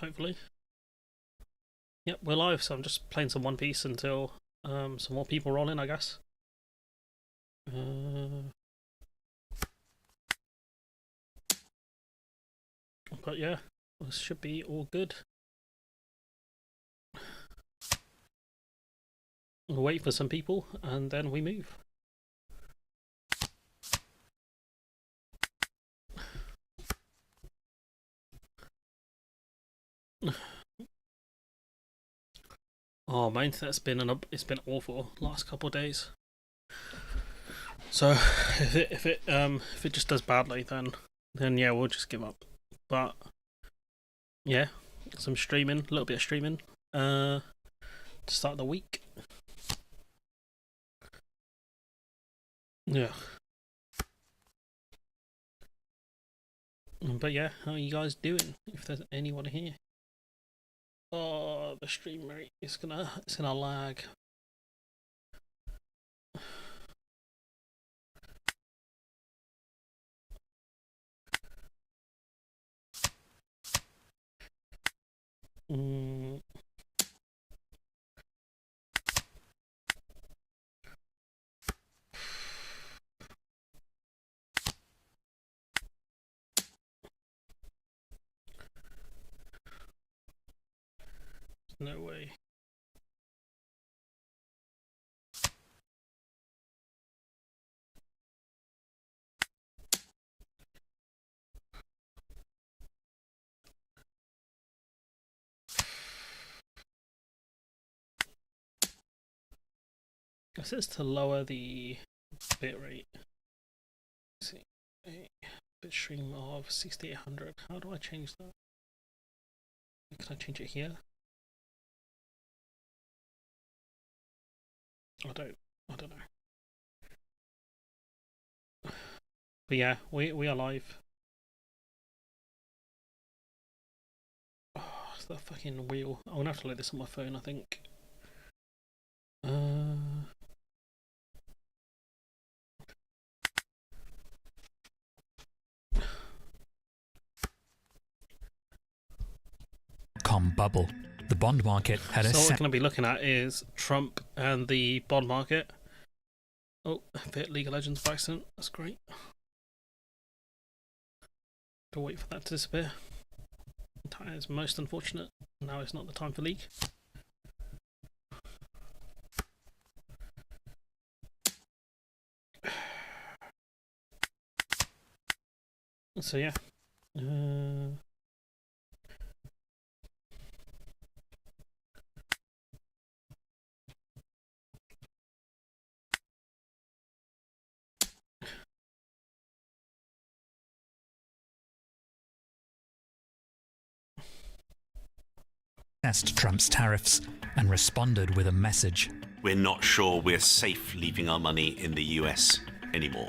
hopefully. Yep, we're live, so I'm just playing some One Piece until some more people roll in, I guess. But yeah, this should be all good. We'll wait for some people and then we move. Oh, my internet's been it's been awful last couple of days. So if it just does badly, then yeah, we'll just give up. But yeah, some streaming, a little bit of streaming, to start the week. Yeah. But yeah, how are you guys doing? If there's anyone here. Oh, the stream rate is it's gonna lag. No way. It says to lower the bitrate. Let's see, a bit stream of 6800. How do I change that? Can I change it here? I don't know. But yeah, we are live. Oh, it's that fucking wheel. I'm gonna have to load this on my phone, I think. Bubble. The bond market had So what we're going to be looking at is Trump and the bond market. Oh, I hit League of Legends by accident. That's great. To wait for that to disappear. That is most unfortunate. Now is not the time for League. So yeah. Test Trump's tariffs and responded with a message. We're not sure we're safe leaving our money in the US anymore.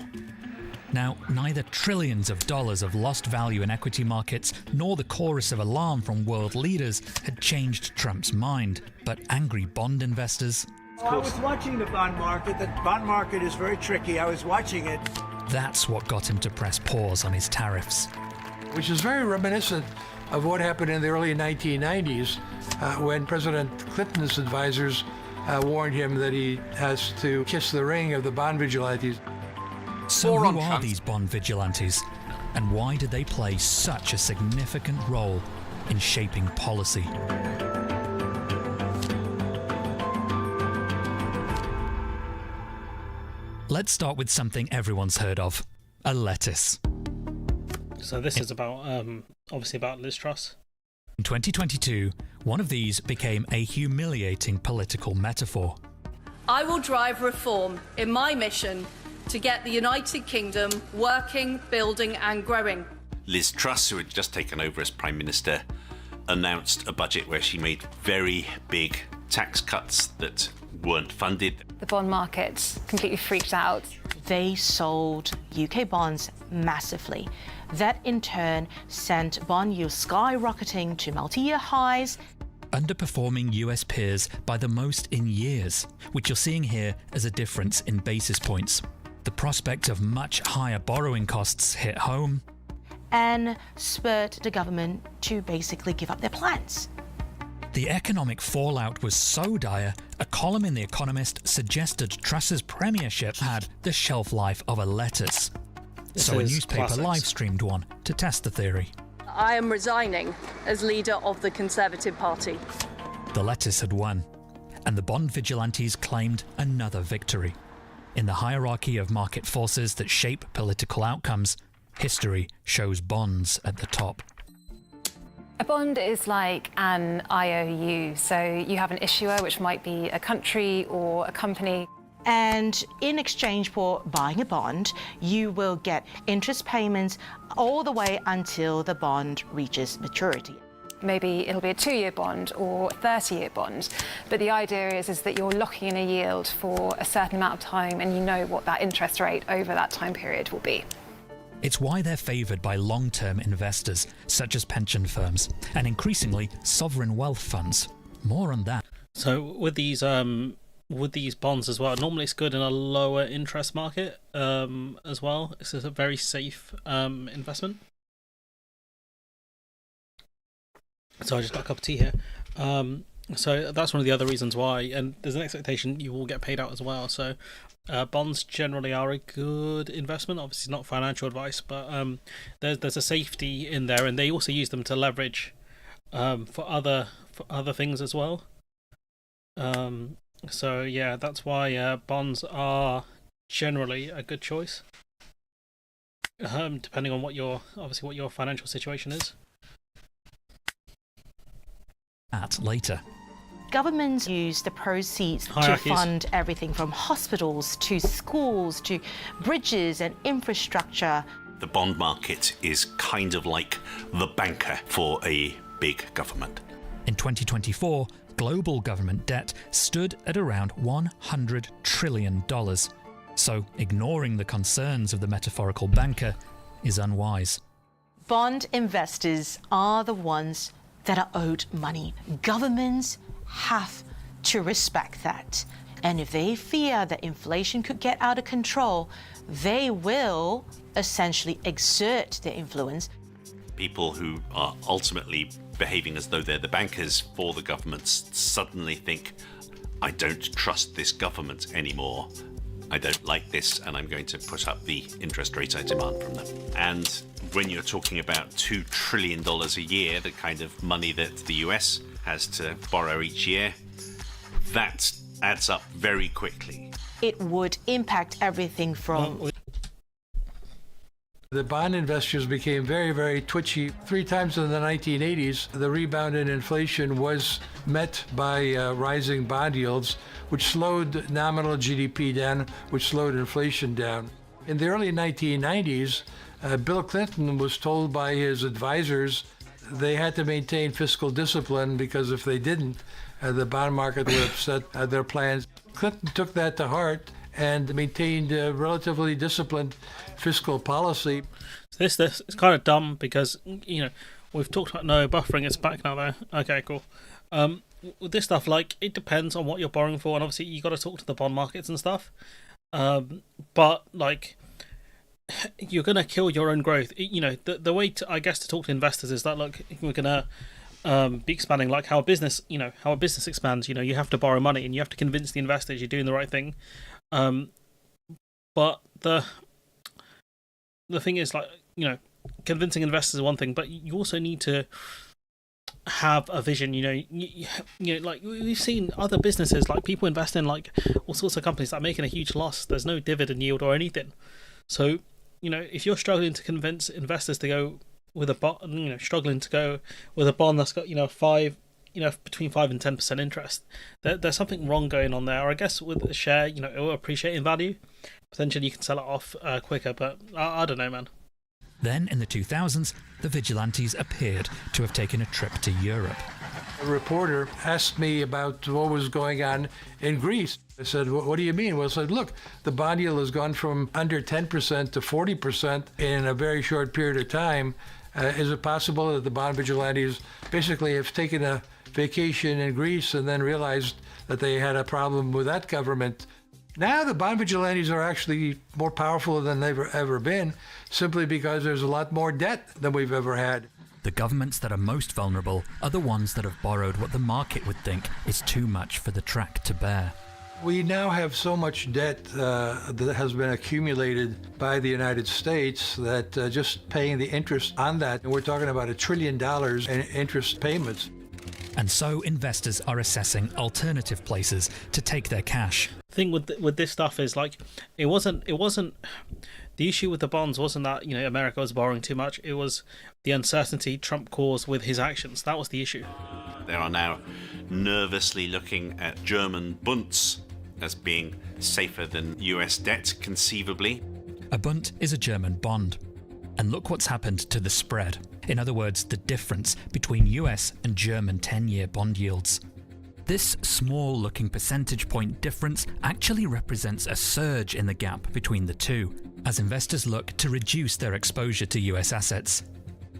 Now, neither trillions of dollars of lost value in equity markets nor the chorus of alarm from world leaders had changed Trump's mind, but angry bond investors. I was watching the bond market. The bond market is very tricky. I was watching it. That's what got him to press pause on his tariffs. Which is very reminiscent of what happened in the early 1990s when President Clinton's advisors warned him that he has to kiss the ring of the bond vigilantes. So who are these bond vigilantes, and why did they play such a significant role in shaping policy? Let's start with something everyone's heard of, a lettuce. So this is about, obviously about Liz Truss. In 2022, one of these became a humiliating political metaphor. I will drive reform in my mission to get the United Kingdom working, building and growing. Liz Truss, who had just taken over as Prime Minister, announced a budget where she made very big tax cuts that weren't funded. The bond markets completely freaked out. They sold UK bonds massively. That in turn sent bond yields skyrocketing to multi-year highs. Underperforming US peers by the most in years, which you're seeing here as a difference in basis points. The prospect of much higher borrowing costs hit home. and spurred the government to basically give up their plans. The economic fallout was so dire, a column in The Economist suggested Truss's premiership had the shelf life of a lettuce. So a newspaper live-streamed one to test the theory. I am resigning as leader of the Conservative Party. The lettuce had won, and the bond vigilantes claimed another victory. In the hierarchy of market forces that shape political outcomes, history shows bonds at the top. A bond is like an IOU, so you have an issuer, which might be a country or a company. And in exchange for buying a bond, you will get interest payments all the way until the bond reaches maturity. Maybe it'll be a 2-year bond or a 30-year bond, but the idea is that you're locking in a yield for a certain amount of time and you know what that interest rate over that time period will be. It's why they're favoured by long-term investors, such as pension firms, and increasingly sovereign wealth funds. More on that. So with these bonds as well, normally it's good in a lower interest market as well. It's a very safe investment. So I just got a cup of tea here. So that's one of the other reasons why. And there's an expectation you will get paid out as well. So bonds generally are a good investment. Obviously, not financial advice, but there's a safety in there, and they also use them to leverage for other things as well. So yeah, that's why bonds are generally a good choice, depending on what your financial situation is. Later. Governments use the proceeds to fund everything from hospitals to schools to bridges and infrastructure. The bond market is kind of like the banker for a big government. In 2024, global government debt stood at around $100 trillion. So ignoring the concerns of the metaphorical banker is unwise. Bond investors are the ones that are owed money. Governments have to respect that. And if they fear that inflation could get out of control, they will essentially exert their influence. People who are ultimately behaving as though they're the bankers for the governments suddenly think, I don't trust this government anymore. I don't like this, and I'm going to put up the interest rate I demand from them. And when you're talking about $2 trillion a year, the kind of money that the US has to borrow each year, that adds up very quickly. It would impact everything from... The bond investors became very, very twitchy. 3 times in the 1980s, the rebound in inflation was met by rising bond yields, which slowed nominal GDP down, which slowed inflation down. In the early 1990s, Bill Clinton was told by his advisors they had to maintain fiscal discipline because if they didn't, the bond market would upset their plans. Clinton took that to heart and maintained a relatively disciplined fiscal policy. This it's kind of dumb because, you know, we've talked about no buffering. It's back now though. Okay, cool. With this stuff, like, it depends on what you're borrowing for, and obviously you got to talk to the bond markets and stuff. But like, you're gonna kill your own growth. You know, the way to, I guess, to talk to investors is that, look, we're gonna be expanding, like how a business expands. You know, you have to borrow money and you have to convince the investors you're doing the right thing. But the thing is, like, you know, convincing investors is one thing, but you also need to have a vision. You know, like we've seen other businesses, like people invest in like all sorts of companies that are making a huge loss. There's no dividend yield or anything. So, you know, if you're struggling to convince investors to go with a bond, you know, struggling to go with a bond that's got, you know, between 5 and 10% interest, there's something wrong going on there. Or I guess with the share, you know, it will appreciate in value. Potentially you can sell it off quicker, but I don't know, man. Then, in the 2000s, the vigilantes appeared to have taken a trip to Europe. A reporter asked me about what was going on in Greece. I said, what do you mean? Well, I said, look, the bond yield has gone from under 10% to 40% in a very short period of time. Is it possible that the bond vigilantes basically have taken a vacation in Greece and then realized that they had a problem with that government? Now the bond vigilantes are actually more powerful than they've ever been, simply because there's a lot more debt than we've ever had. The governments that are most vulnerable are the ones that have borrowed what the market would think is too much for the track to bear. We now have so much debt that has been accumulated by the United States that just paying the interest on that, and we're talking about $1 trillion in interest payments. And so investors are assessing alternative places to take their cash. The thing with this stuff is, like, it wasn't the issue with the bonds wasn't that, you know, America was borrowing too much. It was the uncertainty Trump caused with his actions. That was the issue. They are now nervously looking at German bunds as being safer than US debt, conceivably. A Bund is a German bond. And look what's happened to the spread. In other words, the difference between US and German 10-year bond yields. This small-looking percentage point difference actually represents a surge in the gap between the two, as investors look to reduce their exposure to US assets.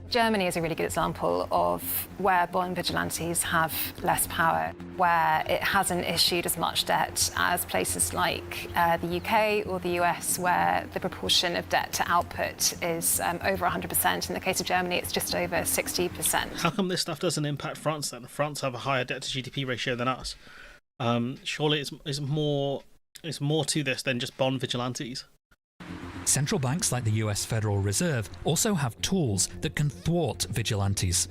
Germany is a really good example of where bond vigilantes have less power, where it hasn't issued as much debt as places like the UK or the US, where the proportion of debt to output is over 100%. In the case of Germany, it's just over 60%. How come this stuff doesn't impact France then? France have a higher debt to GDP ratio than us. Surely it's more to this than just bond vigilantes. Central banks like the US Federal Reserve also have tools that can thwart vigilantes.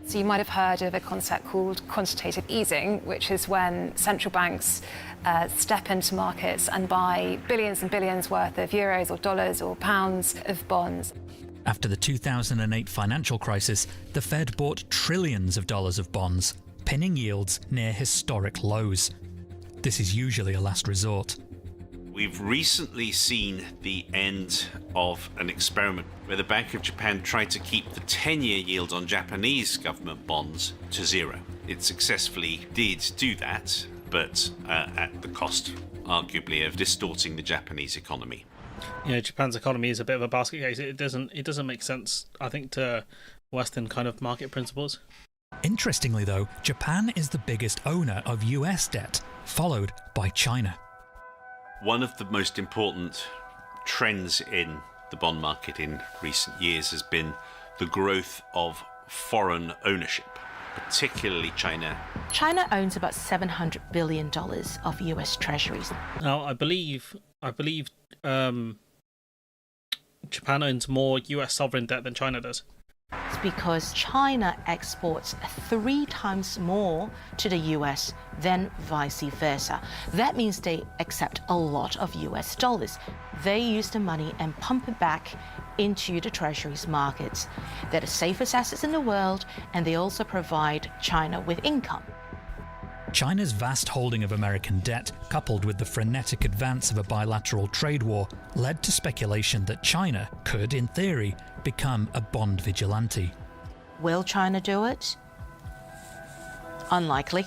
So you might have heard of a concept called quantitative easing, which is when central banks step into markets and buy billions and billions worth of euros or dollars or pounds of bonds. After the 2008 financial crisis, the Fed bought trillions of dollars of bonds, pinning yields near historic lows. This is usually a last resort. We've recently seen the end of an experiment where the Bank of Japan tried to keep the 10-year yield on Japanese government bonds to zero. It successfully did do that, but at the cost, arguably, of distorting the Japanese economy. You know, Japan's economy is a bit of a basket case. It doesn't make sense, I think, to Western kind of market principles. Interestingly, though, Japan is the biggest owner of US debt, followed by China. One of the most important trends in the bond market in recent years has been the growth of foreign ownership, particularly China. China owns about $700 billion of US treasuries. Now, I believe Japan owns more US sovereign debt than China does. It's because China exports 3 times more to the US than vice versa. That means they accept a lot of US dollars. They use the money and pump it back into the treasuries markets. They're the safest assets in the world, and they also provide China with income. China's vast holding of American debt, coupled with the frenetic advance of a bilateral trade war, led to speculation that China could, in theory, become a bond vigilante. Will China do it? Unlikely.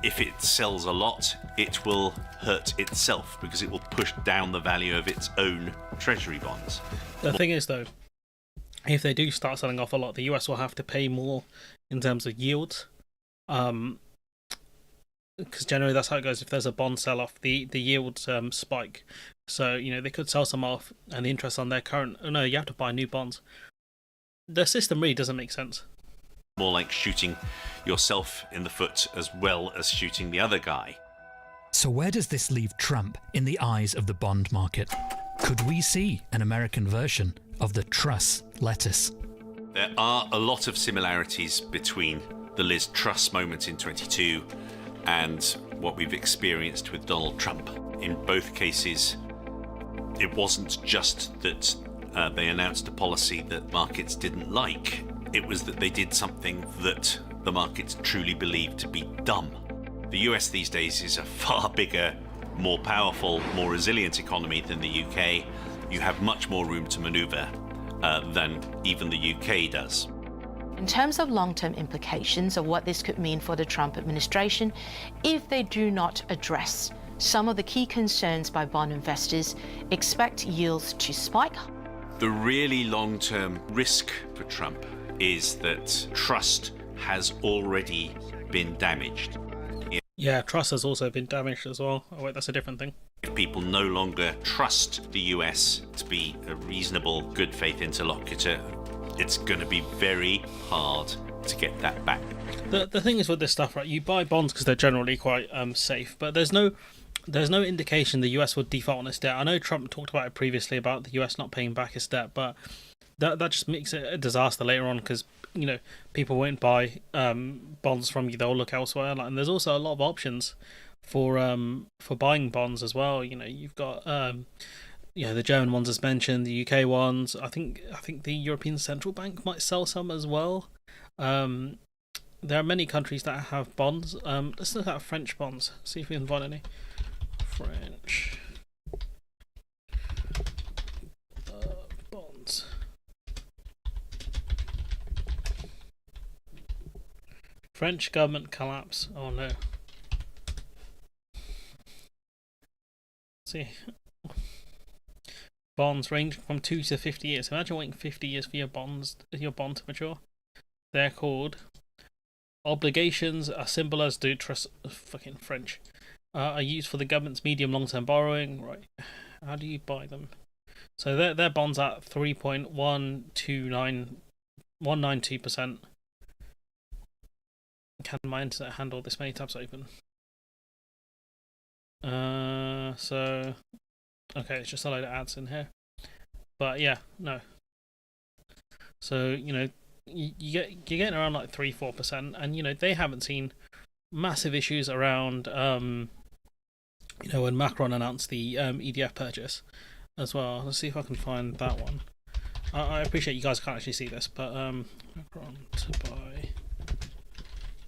If it sells a lot, it will hurt itself because it will push down the value of its own treasury bonds. The thing is, though, if they do start selling off a lot, the US will have to pay more in terms of yields. Because generally that's how it goes. If there's a bond sell-off, the yields spike. So, you know, they could sell some off, and the interest on their current... Oh, no, you have to buy new bonds. The system really doesn't make sense. More like shooting yourself in the foot as well as shooting the other guy. So where does this leave Trump in the eyes of the bond market? Could we see an American version of the Truss lettuce? There are a lot of similarities between the Liz Truss moment in 22 and what we've experienced with Donald Trump. In both cases, it wasn't just that they announced a policy that markets didn't like. It was that they did something that the markets truly believed to be dumb. The US these days is a far bigger, more powerful, more resilient economy than the UK. You have much more room to maneuver than even the UK does. In terms of long-term implications of what this could mean for the Trump administration, if they do not address some of the key concerns by bond investors, expect yields to spike. The really long-term risk for Trump is that trust has already been damaged. Yeah, trust has also been damaged as well. Oh wait, that's a different thing. If people no longer trust the US to be a reasonable, good faith interlocutor, it's going to be very hard to get that back. The thing is with this stuff, right? You buy bonds because they're generally quite safe, but there's no indication the US would default on its debt. I know Trump talked about it previously about the US not paying back its debt, but that just makes it a disaster later on because people won't buy bonds from you; they'll look elsewhere. And there's also a lot of options for buying bonds as well. You've got the German ones as mentioned, the UK ones. I think the European Central Bank might sell some as well. There are many countries that have bonds. Let's look at French bonds. See if we can find any French bonds. French government collapse. Oh no. Let's see. Bonds range from 2 to 50 years. Imagine waiting 50 years for your bond to mature. They're called obligations. A symbol as do trust. Fucking French. Are used for the government's medium long-term borrowing. Right. How do you buy them? So their bonds at 3.192%. Can my internet handle this many tabs open? So okay, it's just a load of ads in here. But yeah, no. So you're getting around like 3-4%, and they haven't seen massive issues around when Macron announced the EDF purchase as well. Let's see if I can find that one. I appreciate you guys can't actually see this, but Macron to buy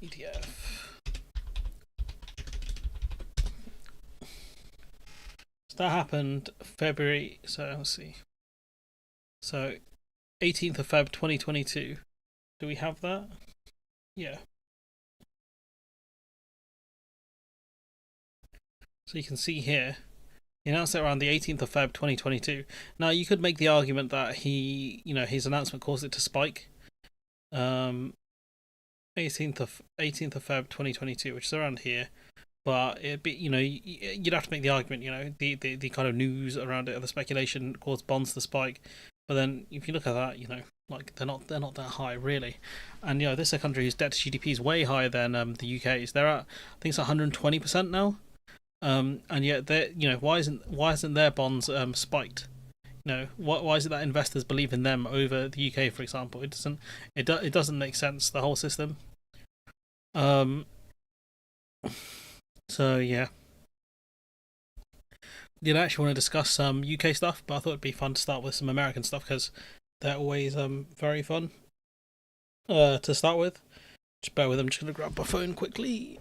EDF. So that happened February. So let's see. So 18th of Feb 2022. Do we have that? Yeah. So you can see here, he announced it around the 18th of Feb 2022. Now you could make the argument that his announcement caused it to spike. 18th of Feb 2022, which is around here. But it'd be, you'd have to make the argument, the kind of news around it, or the speculation caused bonds to spike. But then if you look at that, they're not that high really. And this is a country whose debt to GDP is way higher than the UK's. They're at, I think it's 120% now. And yet they why isn't their bonds spiked? Why is it that investors believe in them over the UK, for example? It doesn't make sense, the whole system. So yeah, did actually want to discuss some UK stuff, but I thought it'd be fun to start with some American stuff because they're always very fun to start with. Just bear with them. I'm just gonna grab my phone quickly.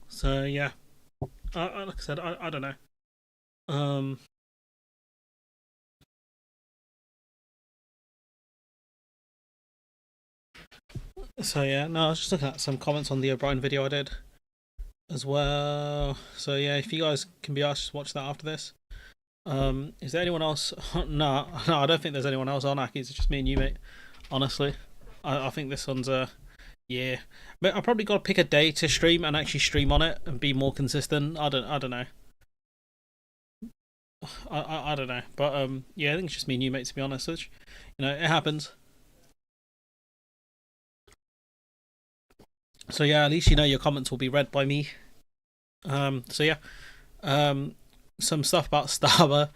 So yeah, like I said, I don't know. So yeah, no, I was just looking at some comments on the O'Brien video I did as well. So yeah, if you guys can be asked, just watch that after this. Is there anyone else? No, I don't think there's anyone else on Aki. It's just me and you, mate. Honestly, I think this one's yeah. But I probably got to pick a day to stream and actually stream on it and be more consistent. I don't know. I don't know, but yeah, I think it's just me and you, mate. To be honest, which, it happens. So yeah, at least your comments will be read by me. So yeah, some stuff about Starmer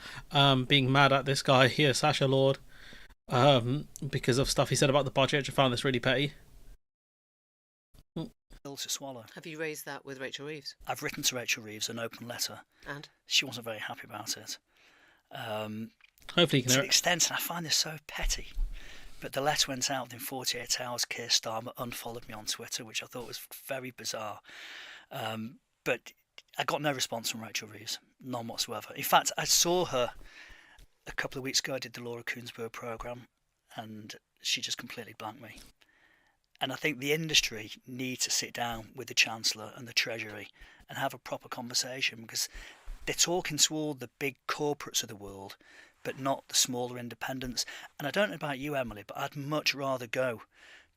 being mad at this guy here, Sasha Lord, because of stuff he said about the budget. I found this really petty. To swallow. Have you raised that with Rachel Reeves? I've written to Rachel Reeves an open letter, and she wasn't very happy about it. Hopefully, you can. To the extent, and I find this so petty, but the letter went out within 48 hours. Keir Starmer unfollowed me on Twitter, which I thought was very bizarre. But I got no response from Rachel Reeves, none whatsoever. In fact, I saw her a couple of weeks ago. I did the Laura Kuenssberg programme, and she just completely blanked me. And I think the industry need to sit down with the Chancellor and the Treasury and have a proper conversation, because they're talking to all the big corporates of the world, but not the smaller independents. And I don't know about you, Emily, but I'd much rather go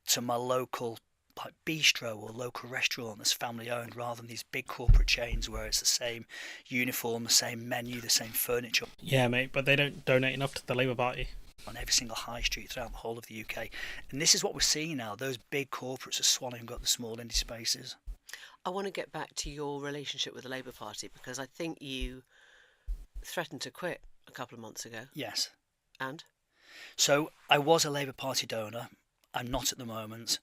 to my local like bistro or local restaurant that's family owned, rather than these big corporate chains where it's the same uniform, the same menu, the same furniture. Yeah, mate, but they don't donate enough to the Labour Party. On every single high street throughout the whole of the UK. And this is what we're seeing now. Those big corporates are swallowing up the small indie spaces. I want to get back to your relationship with the Labour Party, because I think you threatened to quit a couple of months ago. Yes. And? So I was a Labour Party donor. I'm not at the moment.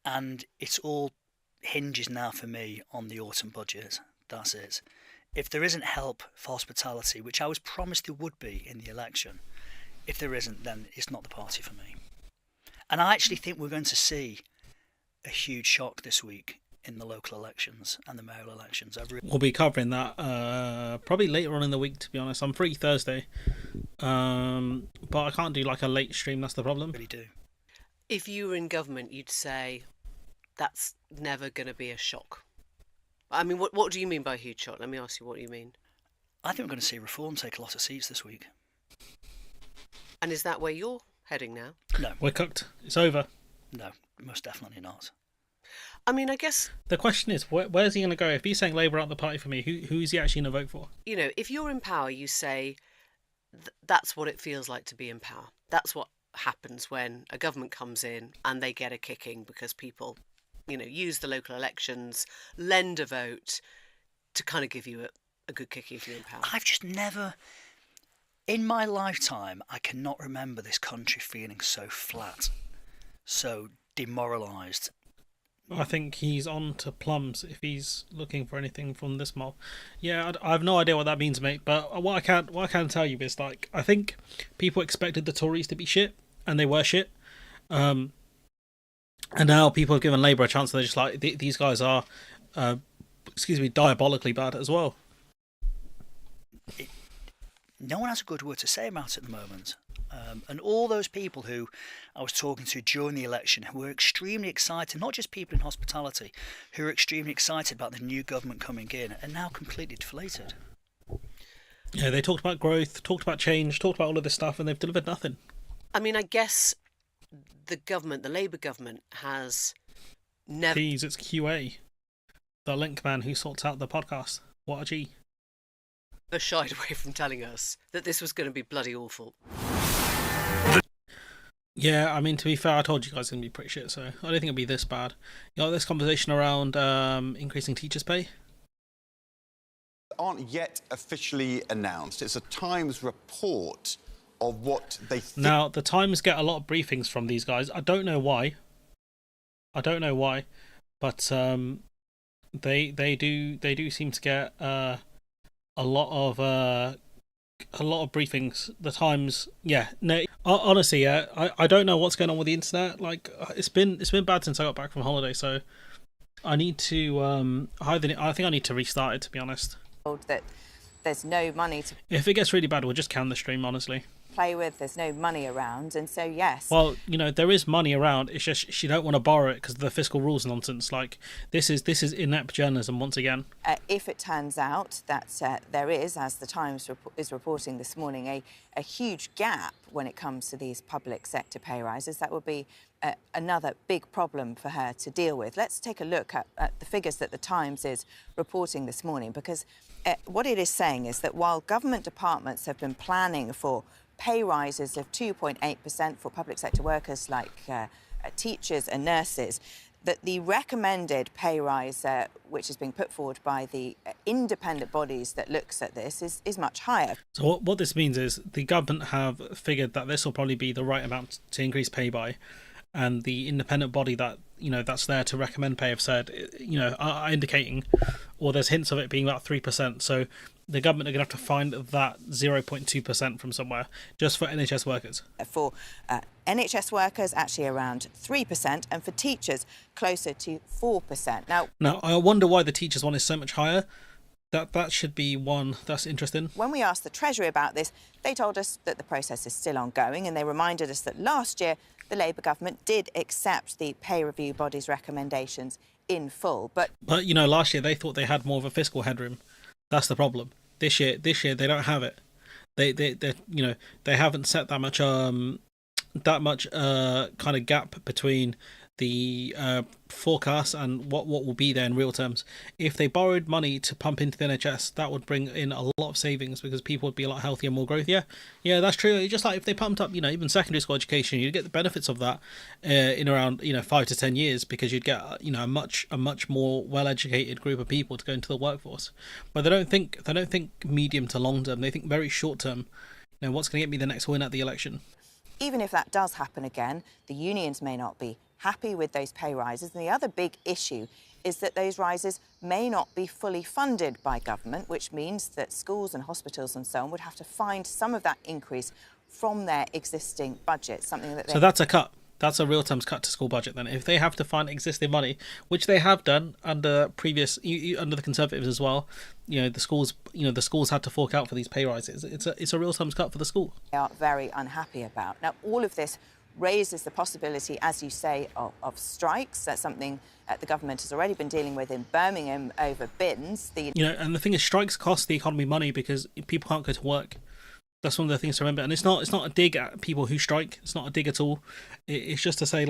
And it's all hinges now for me on the autumn budget. That's it. If there isn't help for hospitality, which I was promised there would be in the election, if there isn't, then it's not the party for me. And I actually think we're going to see a huge shock this week in the local elections and the mayoral elections. We'll be covering that probably later on in the week, to be honest. I'm free Thursday, but I can't do like a late stream. That's the problem. Really do. If you were in government, you'd say that's never going to be a shock. I mean, what do you mean by a huge shock? Let me ask you, what do you mean? I think we're going to see Reform take a lot of seats this week. And is that where you're heading now? No. We're cooked. It's over. No, most definitely not. I mean, I guess... The question is, where's he going to go? If he's saying Labour aren't the party for me, who is he actually going to vote for? You know, if you're in power, you say that's what it feels like to be in power. That's what happens when a government comes in and they get a kicking because people, you know, use the local elections, lend a vote to kind of give you a good kicking if you're in power. I've just never... In my lifetime, I cannot remember this country feeling so flat, so demoralised. I think he's on to plums if he's looking for anything from this mob. Yeah, I have no idea what that means, mate. But what I can tell you is, like, I think people expected the Tories to be shit, and they were shit. And now people have given Labour a chance. They're just like, these guys are, diabolically bad as well. No one has a good word to say about it at the moment. And all those people who I was talking to during the election who were extremely excited, not just people in hospitality, who were extremely excited about the new government coming in, are now completely deflated. Yeah, they talked about growth, talked about change, talked about all of this stuff, and they've delivered nothing. I mean, I guess the government, the Labour government, has never... Please, it's QA. The link man who sorts out the podcast. What a G. Shied away from telling us that this was going to be bloody awful. Yeah, I mean, to be fair, I told you guys it's going to be pretty shit, so I don't think it'll be this bad. You know, this conversation around increasing teachers' pay? Aren't yet officially announced. It's a Times report of what they think. Now, the Times get a lot of briefings from these guys. I don't know why, but they do seem to get a lot of briefings. The Times, yeah. No, honestly, I don't know what's going on with the internet. Like, it's been bad since I got back from holiday, so I need to I think I need to restart it, to be honest. That there's no money to... If it gets really bad, we'll just can the stream, honestly. Play with, there's no money around, and so yes. Well, you know, there is money around, it's just she don't want to borrow it because of the fiscal rules nonsense. Like, this is inept journalism once again. If it turns out that there is, as the Times is reporting this morning, a huge gap when it comes to these public sector pay rises, that would be another big problem for her to deal with. Let's take a look at the figures that the Times is reporting this morning, because what it is saying is that while government departments have been planning for pay rises of 2.8% for public sector workers like teachers and nurses, that the recommended pay rise, which is being put forward by the independent bodies that looks at this, is much higher. So what this means is the government have figured that this will probably be the right amount to increase pay by, and the independent body that, you know, that's there to recommend pay have said, you know, are indicating, or there's hints of it being about 3%. So the government are going to have to find that 0.2% from somewhere just for NHS workers. For NHS workers, actually around 3%, and for teachers, closer to 4%. Now, I wonder why the teachers one is so much higher. That should be one. That's interesting. When we asked the Treasury about this, they told us that the process is still ongoing, and they reminded us that last year the Labour government did accept the pay review body's recommendations in full. But last year they thought they had more of a fiscal headroom. That's the problem. This year they don't have it. They haven't set that much kind of gap between the forecast and what will be there in real terms. If they borrowed money to pump into the NHS, that would bring in a lot of savings because people would be a lot healthier, more growth. Yeah, that's true. Just like if they pumped up, even secondary school education, you'd get the benefits of that in around 5 to 10 years because you'd get a much more well-educated group of people to go into the workforce. But they don't think medium to long term. They think very short term. What's going to get me the next win at the election? Even if that does happen again, the unions may not be happy with those pay rises. And the other big issue is that those rises may not be fully funded by government, which means that schools and hospitals and so on would have to find some of that increase from their existing budget, something that So that's a cut. That's a real terms cut to school budget then. If they have to find existing money, which they have done under under the Conservatives as well, the schools had to fork out for these pay rises. It's a real terms cut for the school. They are very unhappy about. Now, all of this raises the possibility, as you say, of strikes. That's something the government has already been dealing with in Birmingham over bins. And the thing is, strikes cost the economy money because people can't go to work. That's one of the things to remember. And it's not a dig at people who strike. It's not a dig at all. It's just to say,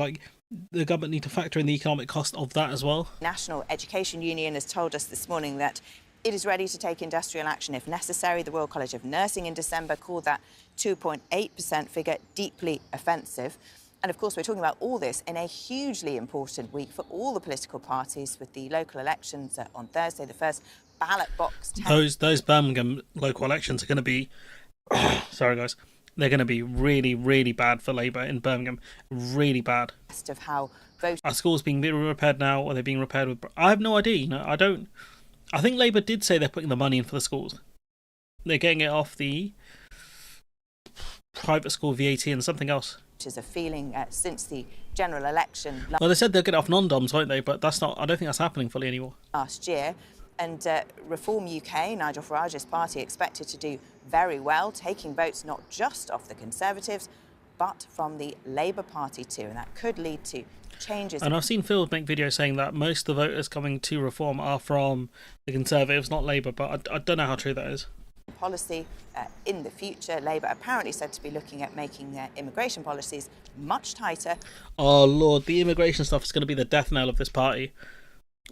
the government need to factor in the economic cost of that as well. National Education Union has told us this morning that it is ready to take industrial action if necessary. The Royal College of Nursing in December called that 2.8% figure deeply offensive. And of course, we're talking about all this in a hugely important week for all the political parties with the local elections on Thursday, the first ballot box. Those Birmingham local elections are going to be, sorry guys, they're going to be really, really bad for Labour in Birmingham. Really bad. Of how voting. Are schools being repaired now, or are they being repaired with? I have no idea. I think Labour did say they're putting the money in for the schools. They're getting it off the private school VAT and something else. Which is a feeling since the general election. Well, they said they'll get it off non-doms, won't they? But that's not. I don't think that's happening fully anymore. Last year, and Reform UK, Nigel Farage's party, expected to do very well, taking votes not just off the Conservatives, but from the Labour Party too, and that could lead to changes. And I've seen Phil make videos saying that most of the voters coming to Reform are from the Conservatives, not Labour, but I don't know how true that is. Policy in the future. Labour apparently said to be looking at making their immigration policies much tighter. Oh Lord, the immigration stuff is going to be the death knell of this party,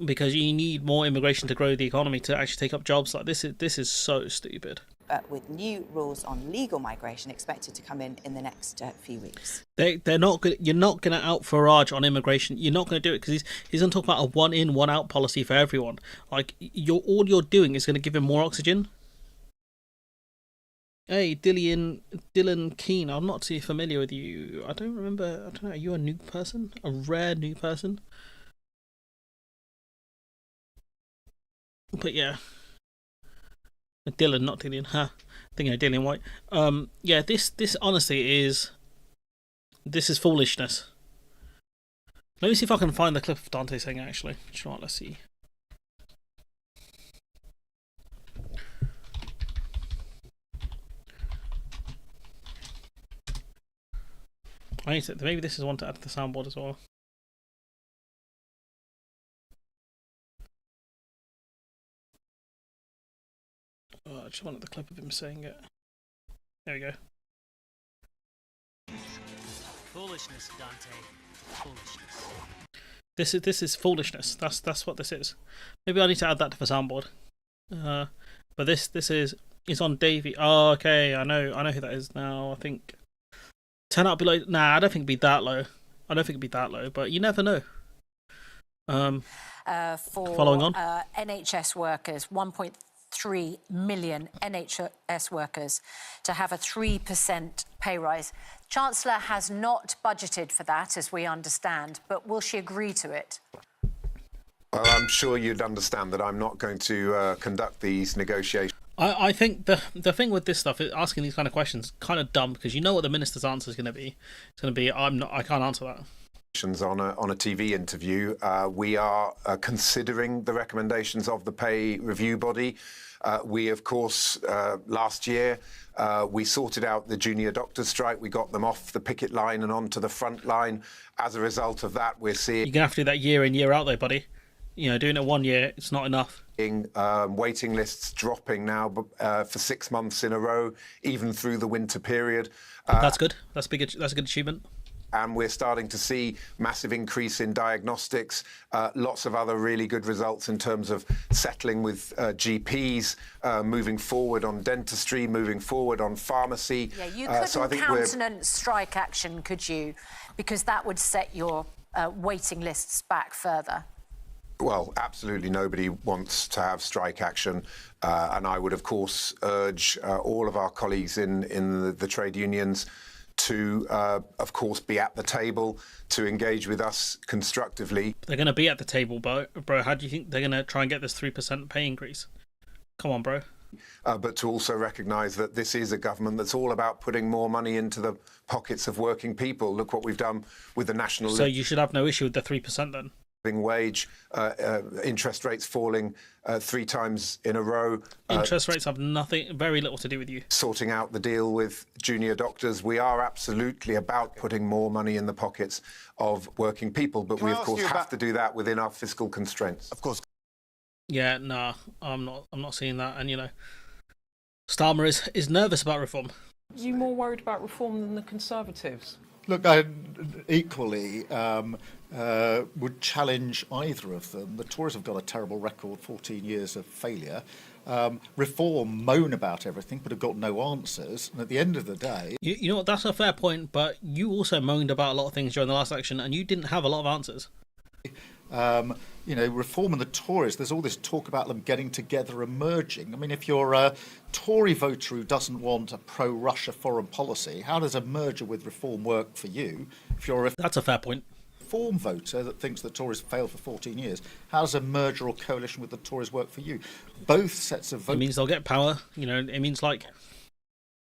because you need more immigration to grow the economy, to actually take up jobs. This is so stupid. With new rules on legal migration expected to come in the next few weeks. They're not good. You're not going to out Farage on immigration. You're not going to do it because he's going to talk about a one in, one out policy for everyone. All you're doing is going to give him more oxygen. Hey, Dylan Keane, I'm not too familiar with you. I don't know, are you a new person? A rare new person? But yeah. Dylan, not Dylan, huh? Thinking of Dylan White. Yeah, this honestly is... This is foolishness. Let me see if I can find the clip of Dante saying it, actually. Sure, let's see. Maybe this is one to add to the soundboard as well. I just wanted the clip of him saying it. There we go. Foolishness, Dante. Foolishness. This is foolishness. That's what this is. Maybe I need to add that to the soundboard. But this is on Davey. Oh, okay. I know who that is now. I think 10 out below. Nah, I don't think it'd be that low. But you never know. Following on. NHS workers, 1.3 million NHS workers, to have a 3% pay rise. Chancellor has not budgeted for that, as we understand, but will she agree to it? Well, I'm sure you'd understand that I'm not going to conduct these negotiations. I think the thing with this stuff is asking these kind of questions kind of dumb, because you know what the minister's answer is going to be. It's going to be I can't answer that. On a TV interview. We are considering the recommendations of the pay review body. We, of course, last year, we sorted out the junior doctors' strike. We got them off the picket line and onto the front line. As a result of that, we're seeing... You're going to have to do that year in, year out, though, buddy. You know, doing it 1 year, it's not enough. Waiting lists dropping now for 6 months in a row, even through the winter period. That's good. That's a good achievement. And we're starting to see massive increase in diagnostics, lots of other really good results in terms of settling with GPs, moving forward on dentistry, moving forward on pharmacy. Yeah, you couldn't countenance strike action, could you? Because that would set your waiting lists back further. Well, absolutely nobody wants to have strike action. And I would, of course, urge all of our colleagues in the trade unions to, of course, be at the table, to engage with us constructively. They're going to be at the table, bro. How do you think they're going to try and get this 3% pay increase? Come on, bro. But to also recognise that this is a government that's all about putting more money into the pockets of working people. Look what we've done with the national... So you should have no issue with the 3% then? Wage, interest rates falling 3 times in a row. Interest rates have very little to do with you. Sorting out the deal with junior doctors. We are absolutely about putting more money in the pockets of working people, but we of course have to do that within our fiscal constraints. Of course. Yeah, nah, I'm not seeing that. And you know, Starmer is nervous about reform. Are you more worried about reform than the Conservatives? Look, I equally would challenge either of them. The Tories have got a terrible record, 14 years of failure. Reform moan about everything, but have got no answers. And at the end of the day... You know what, that's a fair point, but you also moaned about a lot of things during the last election, and you didn't have a lot of answers. You know, reform and the Tories, there's all this talk about them getting together and merging. I mean, if you're a Tory voter who doesn't want a pro-Russia foreign policy, how does a merger with reform work for you? If you're That's a fair point. Reform voter that thinks the Tories failed for 14 years, how does a merger or coalition with the Tories work for you? Both sets of votes... It means they'll get power. You know, it means like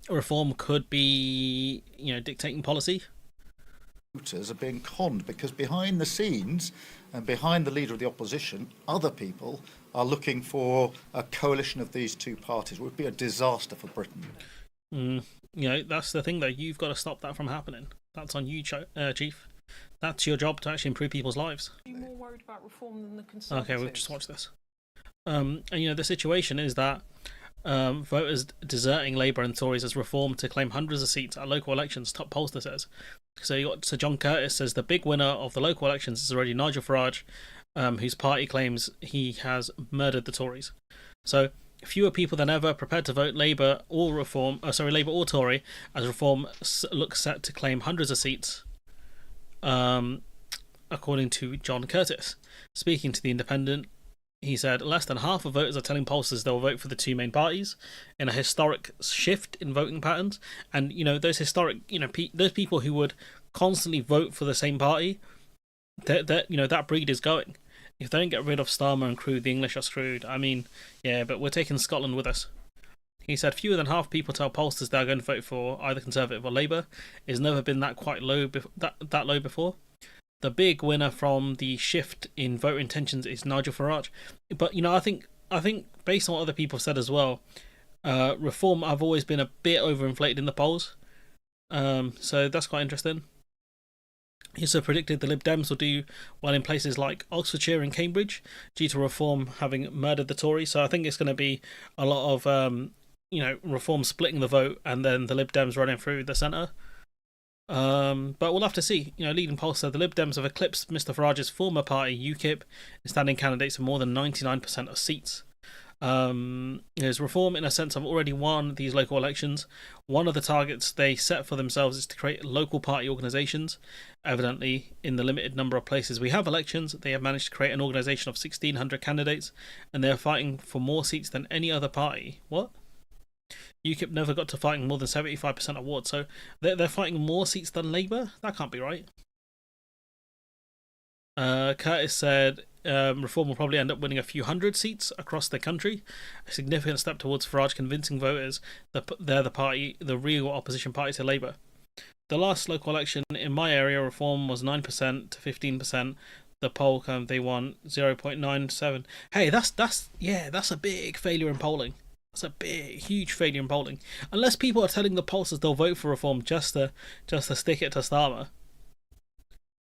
reform could be, you know, dictating policy. Voters are being conned because behind the scenes and behind the leader of the opposition, other people are looking for a coalition of these two parties. It would be a disaster for Britain. You know, that's the thing, though. You've got to stop that from happening. That's on you, Chief. That's your job, to actually improve people's lives. Are you more worried about reform than the Conservatives? Okay, we'll just watch this. And, you know, the situation is that voters deserting Labour and Tories as reform to claim hundreds of seats at local elections, top pollster says. So you got Sir John Curtis says the big winner of the local elections is already Nigel Farage, whose party claims he has murdered the Tories. So fewer people than ever prepared to vote Labour or Labour or Tory, as reform looks set to claim hundreds of seats, according to John Curtis. Speaking to The Independent, he said less than half of voters are telling pollsters they'll vote for the two main parties in a historic shift in voting patterns. And, you know, those historic, you know, those people who would constantly vote for the same party, that you know, that breed is going. If they don't get rid of Starmer and crew, the English are screwed. I mean, yeah, but we're taking Scotland with us. He said fewer than half people tell pollsters they're going to vote for either Conservative or Labour. It's never been that quite low, that low before. The big winner from the shift in voter intentions is Nigel Farage. But, you know, I think based on what other people said as well, reform have always been a bit overinflated in the polls. So that's quite interesting. He also predicted the Lib Dems will do well in places like Oxfordshire and Cambridge due to reform having murdered the Tories. So I think it's going to be a lot of, you know, reform splitting the vote and then the Lib Dems running through the centre. But we'll have to see. You know, leading polls said the Lib Dems have eclipsed Mr Farage's former party UKIP in standing candidates for more than 99% of seats. There's reform in a sense have already won these local elections. One of the targets they set for themselves is to create local party organisations. Evidently, in the limited number of places we have elections, they have managed to create an organisation of 1,600 candidates, and they are fighting for more seats than any other party. What? UKIP never got to fighting more than 75% of wards, so they're fighting more seats than Labour? That can't be right. Curtis said reform will probably end up winning a few hundred seats across the country, a significant step towards Farage convincing voters that they're the real opposition party to Labour. The last local election in my area, Reform was 9% to 15%. The poll they won 0.97. Hey, that's a big failure in polling. That's a huge failure in polling. Unless people are telling the pollsters they'll vote for Reform just to stick it to Starmer.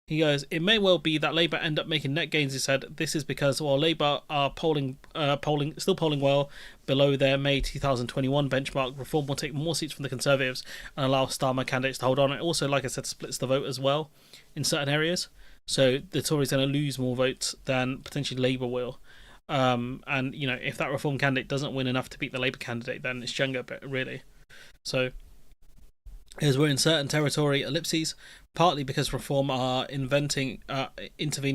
He goes, it may well be that Labour end up making net gains. He said this is because while Labour are polling well below their May 2021 benchmark, Reform will take more seats from the Conservatives and allow Starmer candidates to hold on. It also, like I said, splits the vote as well in certain areas. So the Tories are going to lose more votes than potentially Labour will. And if that Reform candidate doesn't win enough to beat the Labour candidate, then it's Jenga, really. So, as we're in certain territory ellipses, partly because Reform are intervening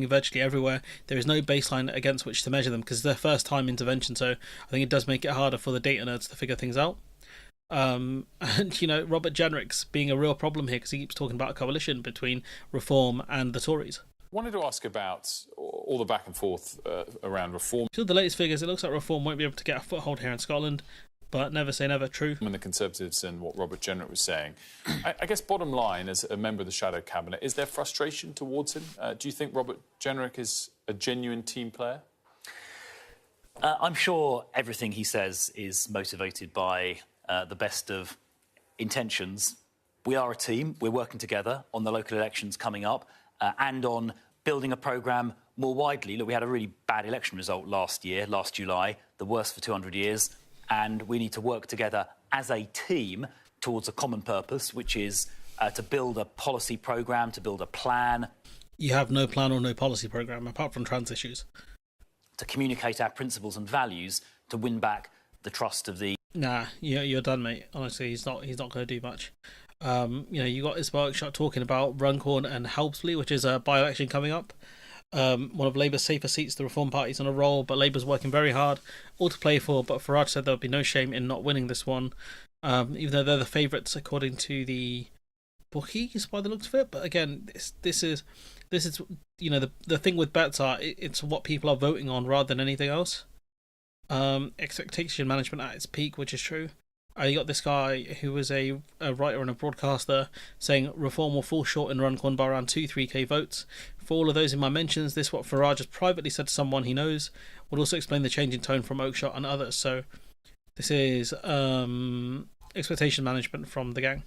virtually everywhere, there is no baseline against which to measure them because it's their first time intervention. So I think it does make it harder for the data nerds to figure things out. And Robert Jenrick's being a real problem here because he keeps talking about a coalition between Reform and the Tories. Wanted to ask about all the back and forth around Reform. So the latest figures, it looks like Reform won't be able to get a foothold here in Scotland, but never say never, true. And the Conservatives and what Robert Jenrick was saying. I guess bottom line, as a member of the Shadow Cabinet, is there frustration towards him? Do you think Robert Jenrick is a genuine team player? I'm sure everything he says is motivated by the best of intentions. We are a team. We're working together on the local elections coming up. And on building a programme more widely. Look, we had a really bad election result last July, the worst for 200 years, and we need to work together as a team towards a common purpose, which is to build a policy programme, to build a plan. You have no plan or no policy programme, apart from trans issues. To communicate our principles and values to win back the trust of the... Nah, you're done, mate. Honestly, he's not going to do much. You got Isabel Oakeshott talking about Runcorn and Helpsley, which is a by-election coming up. One of Labour's safer seats. The Reform Party's on a roll, but Labour's working very hard, all to play for. But Farage said there would be no shame in not winning this one, even though they're the favourites according to the bookies by the looks of it. But again, this is the thing with bets are it's what people are voting on rather than anything else. Expectation management at its peak, which is true. You got this guy who was a writer and a broadcaster saying Reform will fall short in Runcorn by around 2-3k votes. For all of those in my mentions, this what Farage has privately said to someone he knows would also explain the change in tone from Oakeshott and others. So this is expectation management from the gang.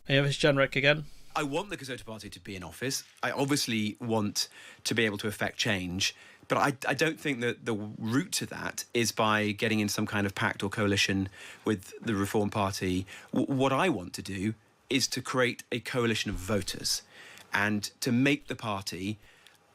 And you have Jenrick again. I want the Conservative Party to be in office. I obviously want to be able to affect change. But I don't think that the route to that is by getting in some kind of pact or coalition with the Reform Party. What I want to do is to create a coalition of voters and to make the party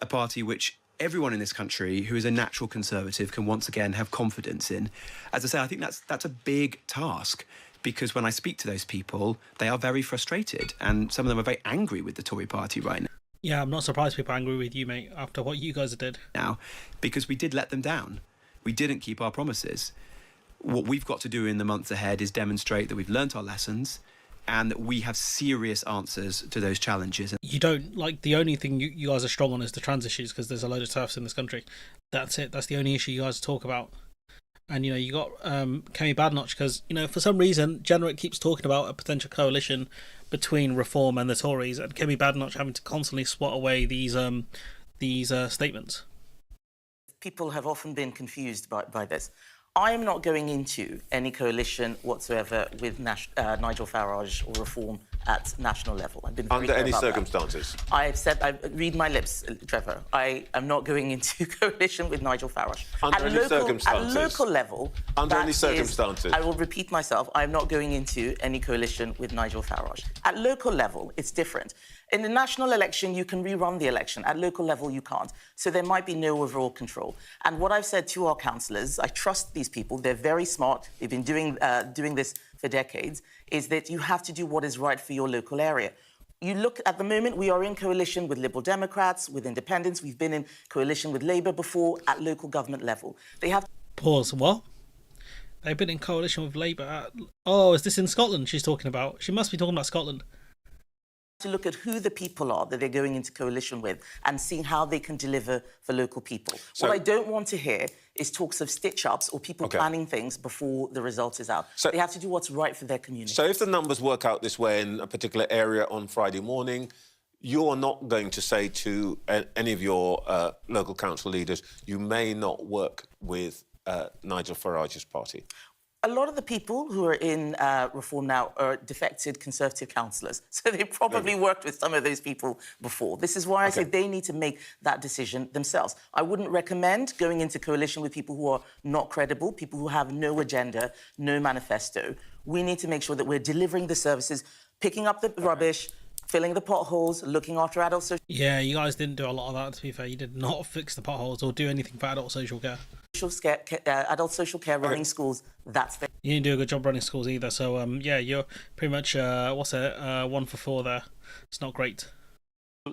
a party which everyone in this country who is a natural Conservative can once again have confidence in. As I say, I think that's a big task because when I speak to those people, they are very frustrated and some of them are very angry with the Tory party right now. Yeah, I'm not surprised people are angry with you, mate, after what you guys did. Now, because we did let them down. We didn't keep our promises. What we've got to do in the months ahead is demonstrate that we've learnt our lessons and that we have serious answers to those challenges. You don't, the only thing you guys are strong on is the trans issues because there's a load of TERFs in this country. That's it. That's the only issue you guys talk about. And, you got Kemi Badenoch because, for some reason, Jenrick keeps talking about a potential coalition between Reform and the Tories, and Kemi Badenoch having to constantly swat away these statements. People have often been confused by this. I am not going into any coalition whatsoever with Nigel Farage or Reform at national level. I've been very under clear any about circumstances. That. I have said, read my lips, Trevor. I am not going into coalition with Nigel Farage. Under any circumstances. At local level. Under any circumstances. I will repeat myself. I am not going into any coalition with Nigel Farage. At local level, it's different. In the national election, you can rerun the election. At local level, you can't. So there might be no overall control. And what I've said to our councillors, I trust these people. They're very smart. They've been doing this for decades, is that you have to do what is right for your local area. You look, at the moment, we are in coalition with Liberal Democrats, with Independents. We've been in coalition with Labour before at local government level. They have... Pause, what? They've been in coalition with Labour at... Oh, is this in Scotland she's talking about? She must be talking about Scotland. To look at who the people are that they're going into coalition with and seeing how they can deliver for local people. So, what I don't want to hear is talks of stitch-ups or people planning things before the result is out. So they have to do what's right for their community. So if the numbers work out this way in a particular area on Friday morning, you're not going to say to any of your local council leaders, you may not work with Nigel Farage's party? A lot of the people who are in Reform now are defected Conservative councillors, so they probably worked with some of those people before. This is why I say they need to make that decision themselves. I wouldn't recommend going into coalition with people who are not credible, people who have no agenda, no manifesto. We need to make sure that we're delivering the services, picking up the rubbish, filling the potholes, looking after adult social... Yeah, you guys didn't do a lot of that, to be fair. You did not fix the potholes or do anything for adult social care. Adult social care, running schools, that's the... You didn't do a good job running schools either, so, yeah, you're pretty much, 1 for 4 there. It's not great.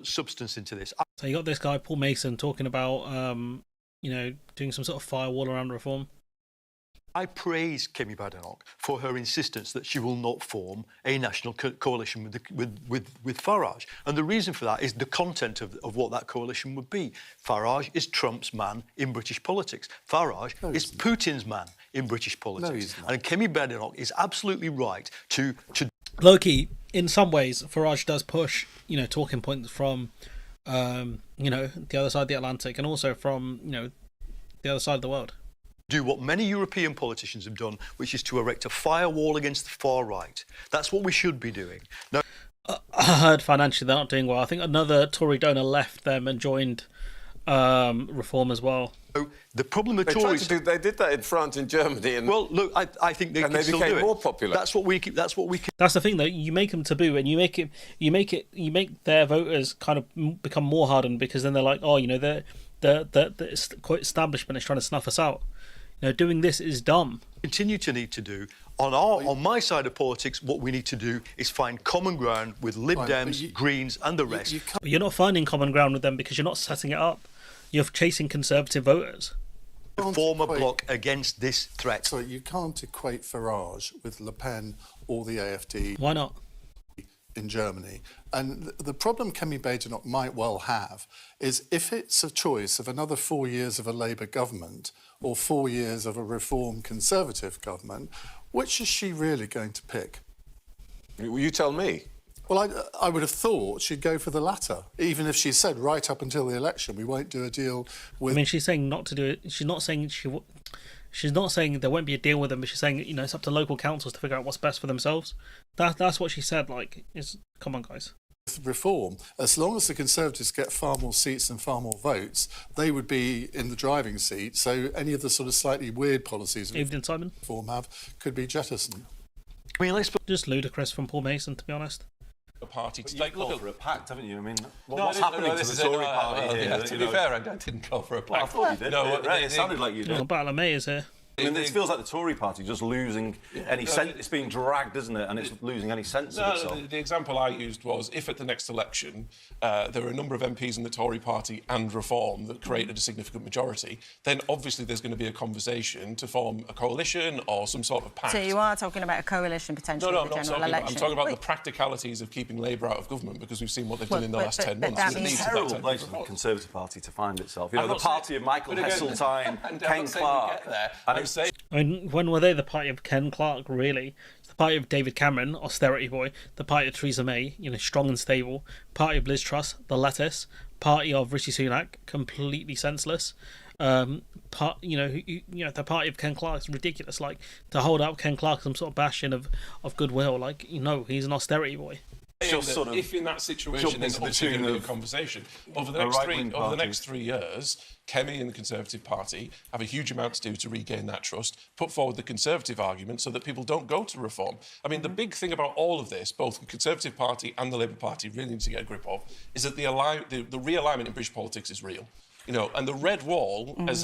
Substance into this. So you got this guy, Paul Mason, talking about, doing some sort of firewall around reform. I praise Kemi Badenoch for her insistence that she will not form a national coalition with Farage. And the reason for that is the content of what that coalition would be. Farage is Trump's man in British politics. Farage is Putin's man in British politics. No, he's not. And Kemi Badenoch is absolutely right to... Low-key, in some ways, Farage does push, talking points from, the other side of the Atlantic and also from, the other side of the world. Do what many European politicians have done, which is to erect a firewall against the far right. That's what we should be doing. Now, I heard financially they're not doing well. I think another Tory donor left them and joined Reform as well. The problem with Tories... They did that in France and Germany. And, well, look, I think they can still do it. And they became more popular. That's what we can... That's the thing, though. You make them taboo, and you make their voters kind of become more hardened because then they're like, the establishment is trying to snuff us out. Doing this is dumb. Continue to need to do. On my side of politics, what we need to do is find common ground with Lib Dems, Greens and the rest. But you're not finding common ground with them because you're not setting it up. You're chasing Conservative voters. Form a bloc against this threat. Sorry, you can't equate Farage with Le Pen or the AfD. Why not? In Germany. And the problem Kemi Badenoch might well have is if it's a choice of another 4 years of a Labour government or 4 years of a Reform Conservative government, which is she really going to pick? You tell me. Well, I would have thought she'd go for the latter, even if she said right up until the election, we won't do a deal with... I mean, she's saying not to do it. She's not saying She's not saying there won't be a deal with them, but she's saying, it's up to local councils to figure out what's best for themselves. That's what she said, come on, guys. Reform, as long as the Conservatives get far more seats and far more votes, they would be in the driving seat, so any of the sort of slightly weird policies Evening, Simon. Reform have could be jettisoned. I mean, just ludicrous from Paul Mason, to be honest. A party to take call for a pact, haven't you? I mean, what's happening to the Tory party here? To be fair, I didn't call for a pact. Well, I thought you did. It sounded like you did. Well, Battle of May is here. I mean, it feels like the Tory party just losing any sense. It's being dragged, isn't it? And it's losing any sense of itself. The example I used was if at the next election there are a number of MPs in the Tory party and Reform that created a significant majority, then obviously there's going to be a conversation to form a coalition or some sort of pact. So you are talking about a coalition potentially No, in the I'm general election? I'm talking about the practicalities of keeping Labour out of government because we've seen what they've done in the last 10 months. It's a terrible place for the Conservative Party to find itself. The party of Michael Heseltine, Ken Clarke. I mean, when were they the party of Ken Clarke, really? It's the party of David Cameron, austerity boy, the party of Theresa May, strong and stable, party of Liz Truss, the lettuce, party of Rishi Sunak, completely senseless. The party of Ken Clarke is ridiculous. To hold out Ken Clarke as some sort of bastion of goodwill, he's an austerity boy. If in that situation there's obviously going to be a conversation over the next 3 years, Kemi and the Conservative Party have a huge amount to do to regain that trust, put forward the Conservative argument so that people don't go to Reform. I mean, the big thing about all of this, both the Conservative Party and the Labour Party really need to get a grip of, is that the realignment in British politics is real. And the red wall, as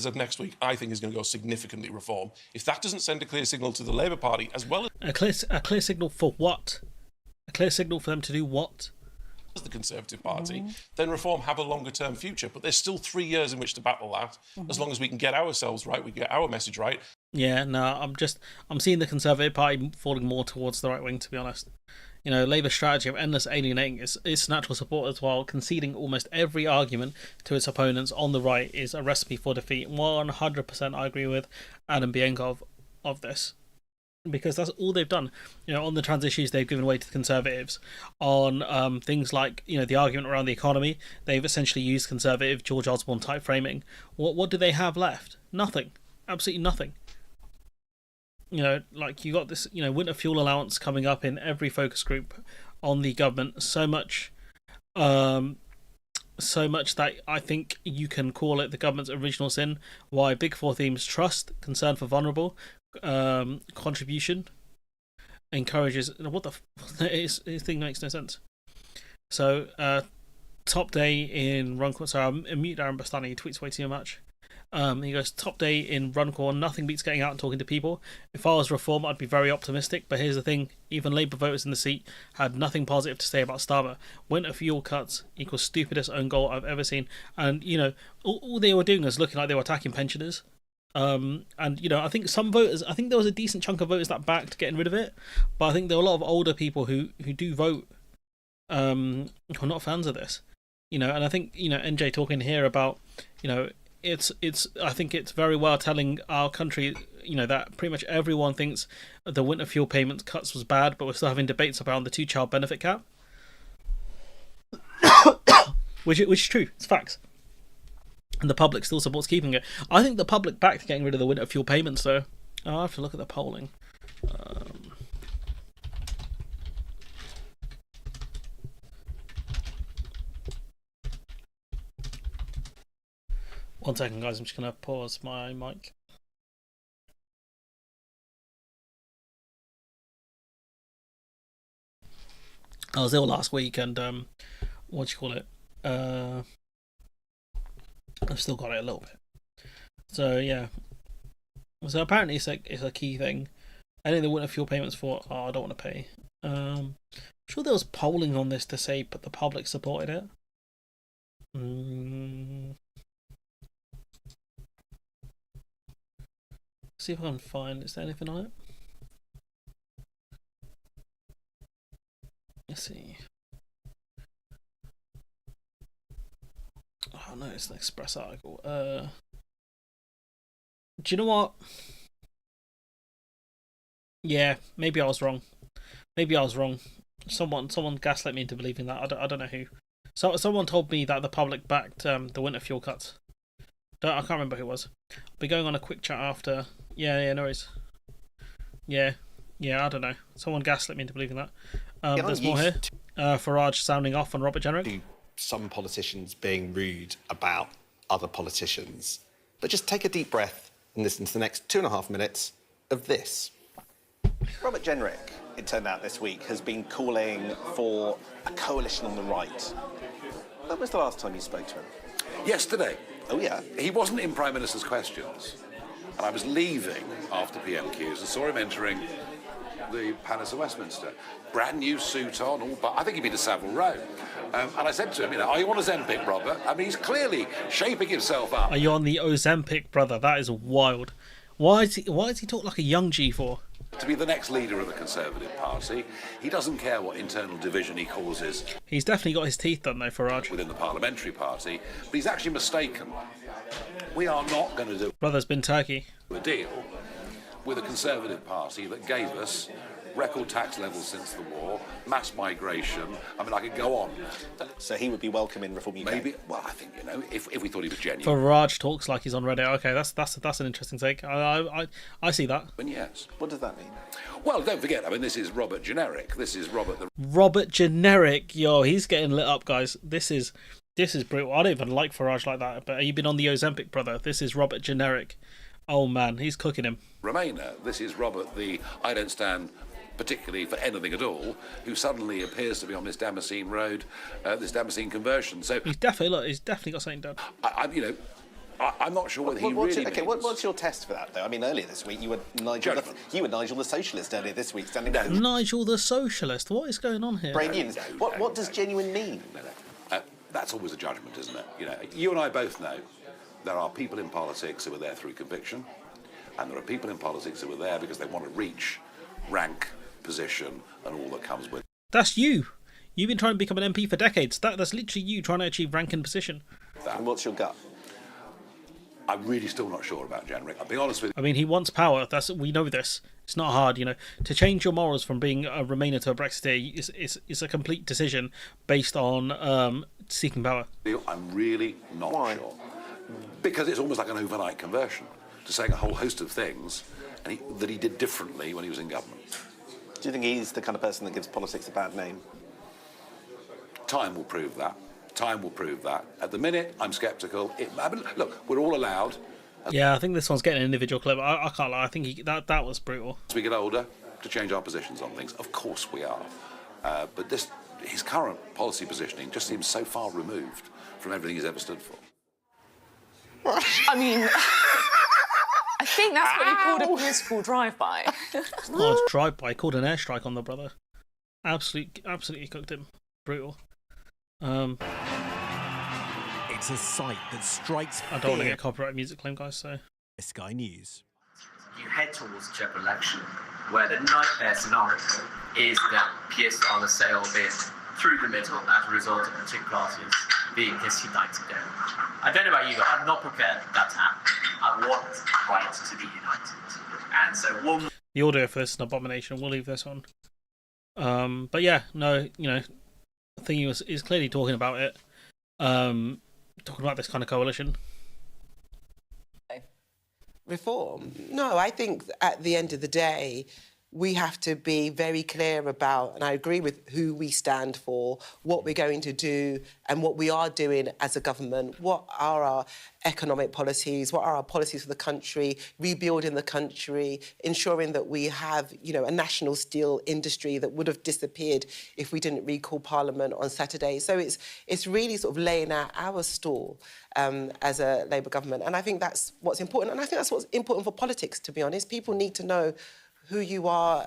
of next week, I think is going to go significantly Reform. If that doesn't send a clear signal to the Labour Party, as well as... A clear signal for what? A clear signal for them to do what? the Conservative Party, then Reform have a longer-term future. But there's still 3 years in which to battle that. As long as we can get ourselves right, we get our message right. Yeah, no, I'm seeing the Conservative Party falling more towards the right wing, to be honest. You know, Labour's strategy of endless alienating its natural supporters while conceding almost every argument to its opponents on the right is a recipe for defeat. 100% I agree with Adam Bienkov of this. Because that's all they've done. You know, on the trans issues, they've given way to the Conservatives. On things like, you know, the argument around the economy, they've essentially used Conservative George Osborne type framing. What do they have left? Nothing. Absolutely nothing. You know, like you got this, you know, winter fuel allowance coming up in every focus group on the government. So much that I think you can call it the government's original sin. Why? Big four themes: trust, concern for vulnerable, contribution, encourages. What the his thing makes no sense. So, top day in Runcorn. Sorry, I'm mute Darren Bastani. He tweets way too much. He goes, top day in Runcorn. Nothing beats getting out and talking to people. If I was Reform, I'd be very optimistic. But here's the thing: even Labour voters in the seat had nothing positive to say about Starmer. Winter fuel cuts equals stupidest own goal I've ever seen. And you know, all they were doing was looking like they were attacking pensioners. And you know, I think some voters, I think there was a decent chunk of voters that backed getting rid of it, but I think there were a lot of older people who do vote, who are not fans of this. You know, and I think, you know, NJ talking here about, you know, it's I think it's very well telling our country, you know, that pretty much everyone thinks the winter fuel payment cuts was bad, but we're still having debates around the 2-child benefit cap, which is true. It's facts. And the public still supports keeping it. I think the public backed getting rid of the winter fuel payments, though. I'll have to look at the polling. 1 second, guys. I'm just going to pause my mic. I was ill last week, and what do you call it? I've still got it a little bit. So yeah. So apparently it's a key thing. I think the winter fuel payments for. Oh, I don't want to pay. I'm sure there was polling on this to say, but the public supported it. See if I can find. Is there anything on it? Let's see. Oh no, it's an Express article. Do you know what? Yeah, maybe I was wrong. Someone gaslit me into believing that. I don't know who. So someone told me that the public backed the winter fuel cuts. I can't remember who it was. I'll be going on a quick chat after. Yeah, no worries. Yeah, I don't know. Someone gaslit me into believing that. There's more here. Farage sounding off on Robert Jenrick. Some politicians being rude about other politicians. But just take a deep breath and listen to the next 2.5 minutes of this. Robert Jenrick, it turned out this week, has been calling for a coalition on the right. When was the last time you spoke to him? Yesterday. Oh, yeah? He wasn't in Prime Minister's questions. And I was leaving after PMQs and saw him entering the Palace of Westminster. Brand new suit on, all, but I think he'd been to Savile Row. And I said to him, you know, are you on Ozempic, Robert? I mean, he's clearly shaping himself up. Are you on the Ozempic, brother? That is wild. Why does he talk like a young G for? To be the next leader of the Conservative Party, he doesn't care what internal division he causes. He's definitely got his teeth done, though, Farage. Within the Parliamentary Party, but he's actually mistaken. We are not going to do Brother's been Turkey. A deal with a Conservative Party that gave us record tax levels since the war, mass migration. I mean, I could go on. So he would be welcome in Reform UK? Maybe. Well, I think, you know, if we thought he was genuine. Farage talks like he's on Reddit. Okay, that's an interesting take. I see that. And yes. What does that mean? Well, don't forget, I mean, this is Robert Generic. This is Robert Generic. Yo, he's getting lit up, guys. This is brutal. I don't even like Farage like that, but you've been on the Ozempic, brother. This is Robert Generic. Oh, man, he's cooking him. Remainer. This is Robert, the I don't stand particularly for anything at all, who suddenly appears to be on this Damascene road, this Damascene conversion. So he's definitely got something done. I'm not sure whether he What's really. your, okay, means... what's your test for that, though? I mean, earlier this week you were Nigel the Socialist earlier this week, standing down. Nigel the Socialist. What is going on here? Brain news. What does genuine mean? That's always a judgment, isn't it? You know, you and I both know there are people in politics who are there through conviction, and there are people in politics who are there because they want to reach rank, position, and all that comes with it. That's you. You've been trying to become an MP for decades. That's literally you trying to achieve rank and position. And what's your gut? I'm really still not sure about Jenrick. I'll be honest with you. I mean, he wants power. We know this. It's not hard, you know. To change your morals from being a Remainer to a Brexiteer is a complete decision based on seeking power. I'm really not sure. Because it's almost like an overnight conversion to saying a whole host of things that he did differently when he was in government. Do you think he's the kind of person that gives politics a bad name? Time will prove that. Time will prove that. At the minute, I'm sceptical. Look, we're all allowed. Yeah, I think this one's getting an individual clip. I can't lie. I think that was brutal. As we get older, to change our positions on things, of course we are. But his current policy positioning just seems so far removed from everything he's ever stood for. I mean, I think that's what you called a political drive-by. It's not a drive-by. He called an airstrike on the brother. Absolutely cooked him. Brutal. It's a sight that strikes fear. I don't want to get copyright music claim, guys, so... Sky News. You head towards a general election where the nightmare scenario is that Keir Starmer sailed in through the middle as a result of the two parties being disunited down. I don't know about you, but I'm not prepared for that to happen. I want right to be united. And so one... The audio for this is an abomination. We'll leave this on. But yeah, no, you know, I think he is clearly talking about it. Talking about this kind of coalition. Reform? No, I think at the end of the day, we have to be very clear about, and I agree with who we stand for, what we're going to do and what we are doing as a government. What are our economic policies? What are our policies for the country? Rebuilding the country, ensuring that we have, you know, a national steel industry that would have disappeared if we didn't recall Parliament on Saturday. So it's really sort of laying out our stall as a Labour government. And I think that's what's important. And I think that's what's important for politics, to be honest. People need to know who you are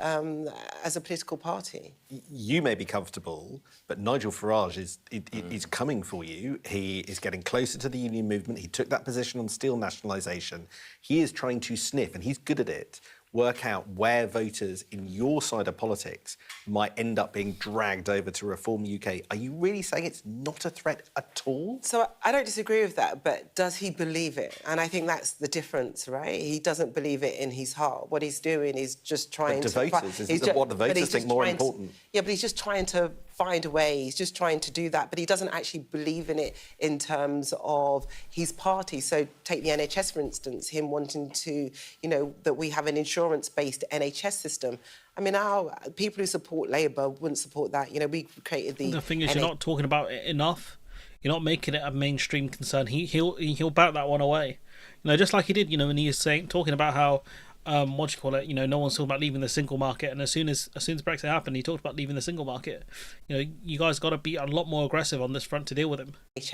as a political party. You may be comfortable, but Nigel Farage is coming for you. He is getting closer to the union movement. He took that position on steel nationalisation. He is trying to sniff, and he's good at it, work out where voters in your side of politics might end up being dragged over to Reform UK. Are you really saying it's not a threat at all? So I don't disagree with that, but does he believe it? And I think that's the difference, right? He doesn't believe it in his heart. What he's doing is just trying to... But to voters, what the voters think more important. Yeah, but he's just trying to find a way. He's just trying to do that, but he doesn't actually believe in it in terms of his party. So take the NHS, for instance, him wanting to, you know, that we have an insurance-based NHS system. I mean, our people who support Labour wouldn't support that. You know, we created the... The thing is, you're not talking about it enough. You're not making it a mainstream concern. He'll bat that one away. You know, just like he did, you know, when he was talking about how, what do you call it? You know, no one's talking about leaving the single market, and as soon as Brexit happened, he talked about leaving the single market. You know, you guys got to be a lot more aggressive on this front to deal with him.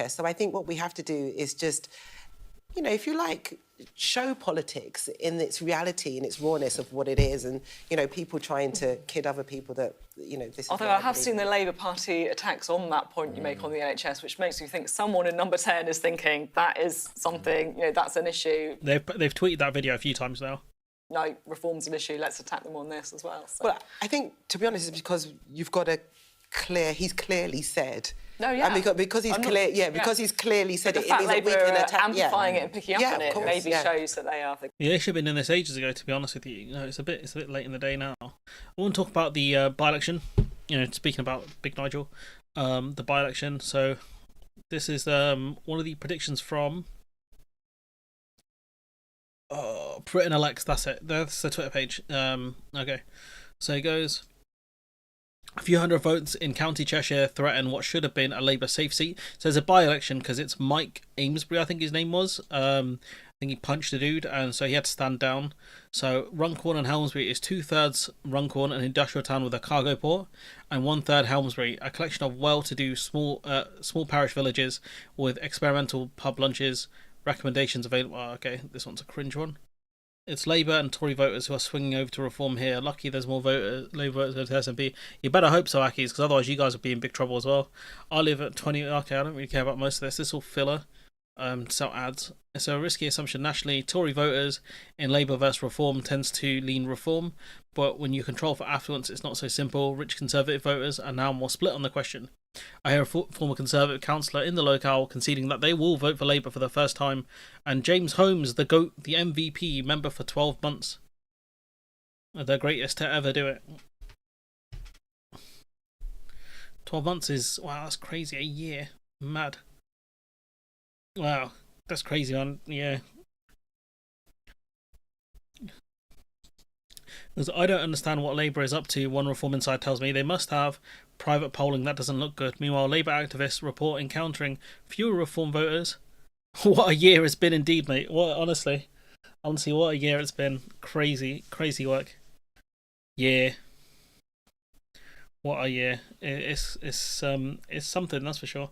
So I think what we have to do is just, you know, if you like, show politics in its reality and its rawness of what it is, and, you know, people trying to kid other people that, you know, this. Although I have seen the Labour Party attacks on that point you make on the NHS, which makes me think someone in number 10 is thinking that is something, you know, that's an issue. They've tweeted that video a few times now. No, reform's an issue, let's attack them on this as well. So. Well, I think, to be honest, it's because you've got a he's clearly said. No, yeah. And because he's clear, because he's clearly said but it. The fact Labour are amplifying it and picking up on it maybe shows that they are. Yeah, they should have been in this ages ago, to be honest with you. You know, it's a bit late in the day now. I want to talk about the by-election. You know, speaking about Big Nigel, the by-election. So this is one of the predictions from Britain Elects. That's it. That's the Twitter page. Okay, so it goes. A few hundred votes in County Cheshire threaten what should have been a Labour safe seat. So there's a by-election because it's Mike Amesbury, I think his name was. I think he punched a dude, and so he had to stand down. So Runcorn and Helmsbury is 2/3 Runcorn, an industrial town with a cargo port, and 1/3 Helmsbury, a collection of well-to-do small parish villages with experimental pub lunches, recommendations available. Oh, okay, this one's a cringe one. It's Labour and Tory voters who are swinging over to reform here. Lucky there's more Labour voters going to SNP. You better hope so, Akis, because otherwise you guys will be in big trouble as well. I live at 20. Okay, I don't really care about most of this. This is all filler. Sell ads. It's a risky assumption nationally. Tory voters in Labour versus Reform tends to lean Reform, but when you control for affluence, it's not so simple. Rich Conservative voters are now more split on the question. I hear a former Conservative councillor in the locale conceding that they will vote for Labour for the first time, and James Holmes, the GOAT, the MVP member for 12 months. The greatest to ever do it. 12 months is, wow, that's crazy. A year. Mad. Wow, that's crazy, man. Yeah. Because I don't understand what Labour is up to, one Reform Insider tells me. They must have private polling. That doesn't look good. Meanwhile, Labour activists report encountering fewer Reform voters. What a year it's been indeed, mate. Honestly, what a year it's been. Crazy, crazy work. Yeah. What a year. It's something, that's for sure.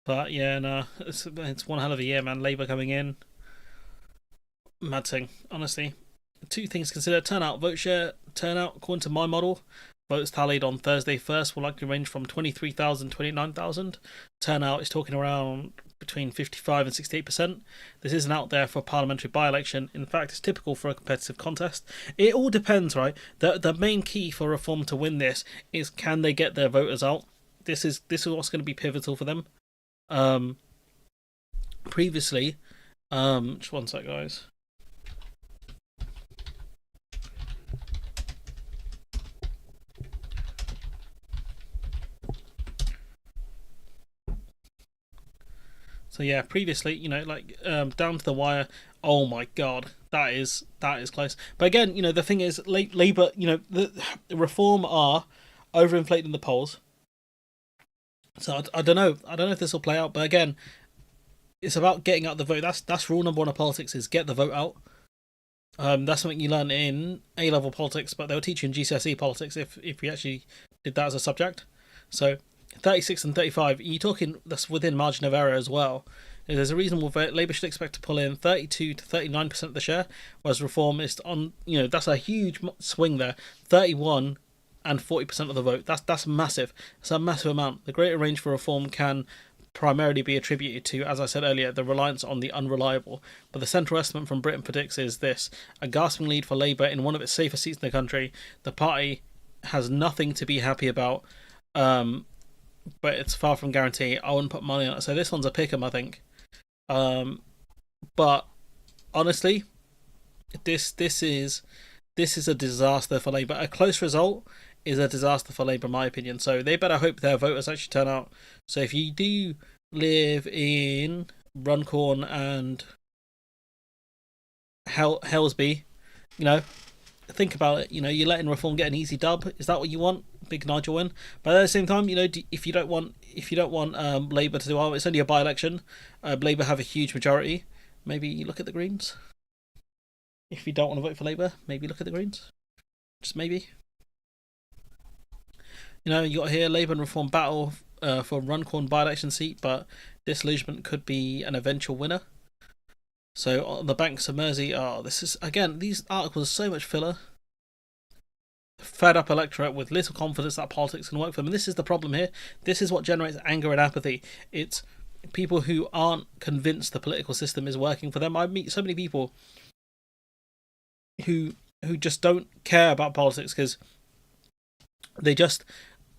But yeah, no, it's one hell of a year, man. Labour coming in. Mad thing, honestly. Two things considered. Turnout, vote share. Turnout, according to my model, votes tallied on Thursday 1st will likely range from 23,000 to 29,000. Turnout is talking around between 55 and 68%. This isn't out there for a parliamentary by-election. In fact, it's typical for a competitive contest. It all depends, right? The main key for Reform to win this is, can they get their voters out? This is what's going to be pivotal for them. Previously, just one sec, guys. So yeah, previously, down to the wire. Oh my god, that is close. But again, the thing is, Labour, the Reform are overinflating the polls. So I don't know. I don't know if this will play out, but again, it's about getting out the vote. That's rule number one of politics: is get the vote out. That's something you learn in A-level politics, but they'll teach you in GCSE politics if we actually did that as a subject. So 36 and 35, you're talking that's within margin of error as well. There's a reasonable vote. Labour should expect to pull in 32 to 39% of the share, whereas Reform is on. That's a huge swing there. 31. And 40% of the vote. That's massive. It's a massive amount. The greater range for Reform can primarily be attributed to, as I said earlier, the reliance on the unreliable. But the central estimate from Britain predicts is this: a gasping lead for Labour in one of its safest seats in the country. The party has nothing to be happy about, but it's far from guaranteed. I wouldn't put money on it. So this one's a pick 'em, I think. But honestly, this is a disaster for Labour. A close result is a disaster for Labour, in my opinion. So they better hope their voters actually turn out. So if you do live in Runcorn and Helsby, think about it. You're letting Reform get an easy dub. Is that what you want? Big Nigel win. But at the same time, if you don't want Labour to do well, it's only a by-election. Labour have a huge majority. Maybe you look at the Greens. If you don't want to vote for Labour, maybe look at the Greens. Just maybe. You got here Labour and Reform battle for Runcorn by-election seat, but disillusionment could be an eventual winner. So on the banks of Mersey, this is, again, these articles are so much filler. Fed up electorate with little confidence that politics can work for them. And this is the problem here. This is what generates anger and apathy. It's people who aren't convinced the political system is working for them. I meet so many people who just don't care about politics because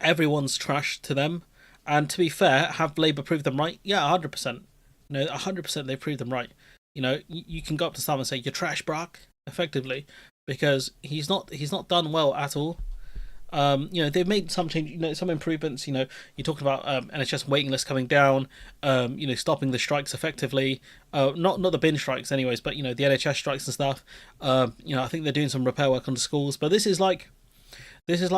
everyone's trash to them. And to be fair, have Labour proved them right? Yeah, 100%. 100% they've proved them right. You can go up to Starmer and say, you're trash, Brock, effectively, because he's not done well at all. They've made some change, some improvements. You're talking about NHS waiting lists coming down, stopping the strikes effectively. Not the bin strikes, anyways, but the NHS strikes and stuff. I think they're doing some repair work on the schools, but this is like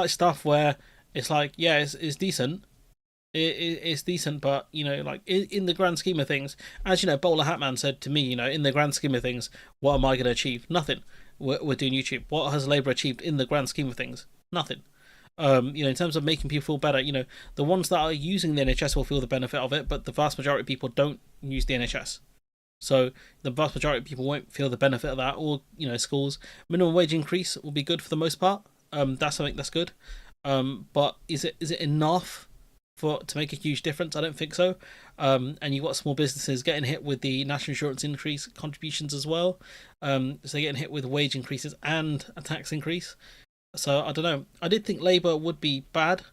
stuff where it's like, yeah, it's decent. It's decent, but in the grand scheme of things, as Bowler Hatman said to me, in the grand scheme of things, what am I going to achieve? Nothing. we're doing YouTube. What has Labour achieved in the grand scheme of things? Nothing. In terms of making people feel better, the ones that are using the NHS will feel the benefit of it, but the vast majority of people don't use the NHS. So the vast majority of people won't feel the benefit of that, or schools. Minimum wage increase will be good for the most part. That's something that's good. But is it enough to make a huge difference? I don't think so. And you've got small businesses getting hit with the national insurance increase contributions as well. So they're getting hit with wage increases and a tax increase. So I don't know. I did think Labour would be bad,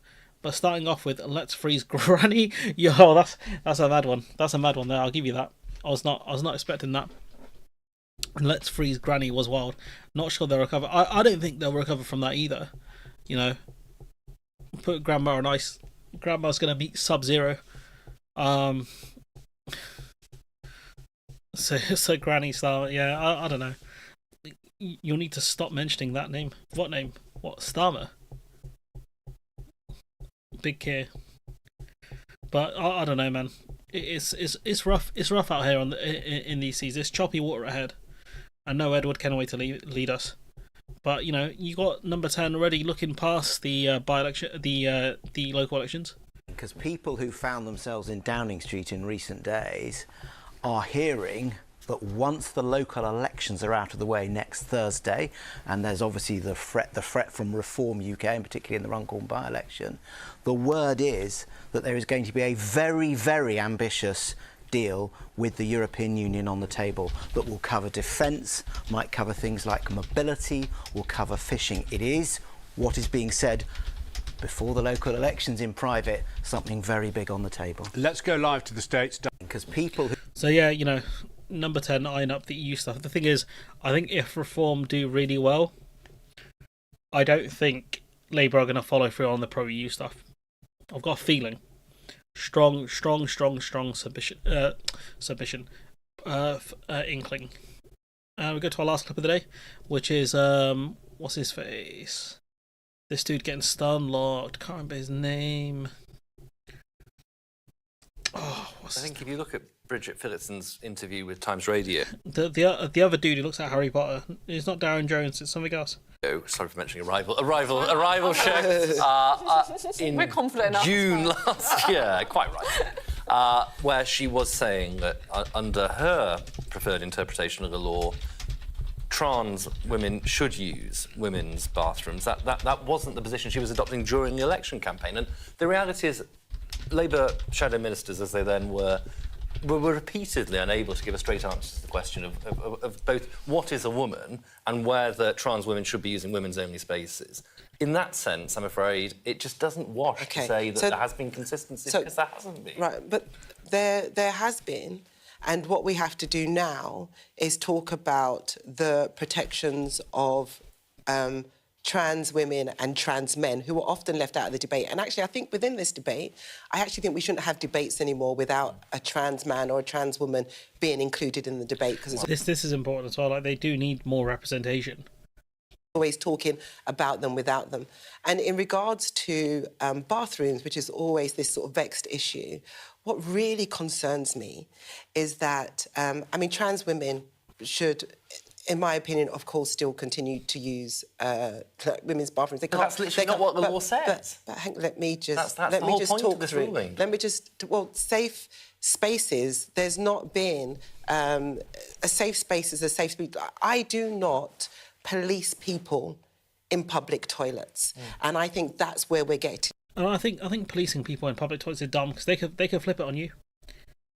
but starting off with let's freeze Granny, that's a mad one. That's a mad one there. I'll give you that. I was not expecting that. And let's freeze Granny was wild. Not sure they'll recover. I don't think they'll recover from that either. Put Grandma on ice. Grandma's gonna meet Sub-Zero. So Granny style. Yeah, I don't know. You'll need to stop mentioning that name. What name? What, Starmer? Big Keir. But I don't know, man. It's rough. It's rough out here in these seas. It's choppy water ahead. I know Edward can't wait to lead us. But you got number 10 already looking past the by-election, the local elections. Because people who found themselves in Downing Street in recent days are hearing that once the local elections are out of the way next Thursday, and there's obviously the threat from Reform UK, and particularly in the Runcorn by-election, the word is that there is going to be a very, very ambitious deal with the European Union on the table that will cover defence, might cover things like mobility, will cover fishing. It is what is being said before the local elections in private, something very big on the table. Let's go live to the States. Because people... So yeah, number 10, eyeing up the EU stuff. The thing is, I think if Reform do really well, I don't think Labour are going to follow through on the pro-EU stuff. I've got a feeling. Strong submission. Inkling. We go to our last clip of the day, which is what's his face? This dude getting stunlocked. Can't remember his name. Oh, I think if you look at Bridget Philipson's interview with Times Radio, the other dude who looks like Harry Potter, it's not Darren Jones, it's something else. Oh, sorry for mentioning Arrival show in We're confident enough. June last year, quite right, where she was saying that under her preferred interpretation of the law, trans women should use women's bathrooms. That wasn't the position she was adopting during the election campaign. And the reality is, Labour shadow ministers, as they then were repeatedly unable to give a straight answer to the question of both what is a woman and whether trans women should be using women's only spaces. In that sense, I'm afraid, it just doesn't wash to say that there has been consistency, because there hasn't been. Right, but there has been, and what we have to do now is talk about the protections of trans women and trans men who are often left out of the debate. And actually, I think within this debate, I actually think we shouldn't have debates anymore without a trans man or a trans woman being included in the debate. Because this is important as well. Like, they do need more representation. Always talking about them without them. And in regards to bathrooms, which is always this sort of vexed issue, what really concerns me is that, trans women should, in my opinion, of course, still continue to use women's bathrooms. They can't. That's literally not what the law says. But Hank, let me just that's the whole point of this ruling. Let me just. Well, safe spaces. There's not been a safe space is a safe space. I do not police people in public toilets, and I think that's where we're getting. And I think policing people in public toilets is dumb, because they could flip it on you.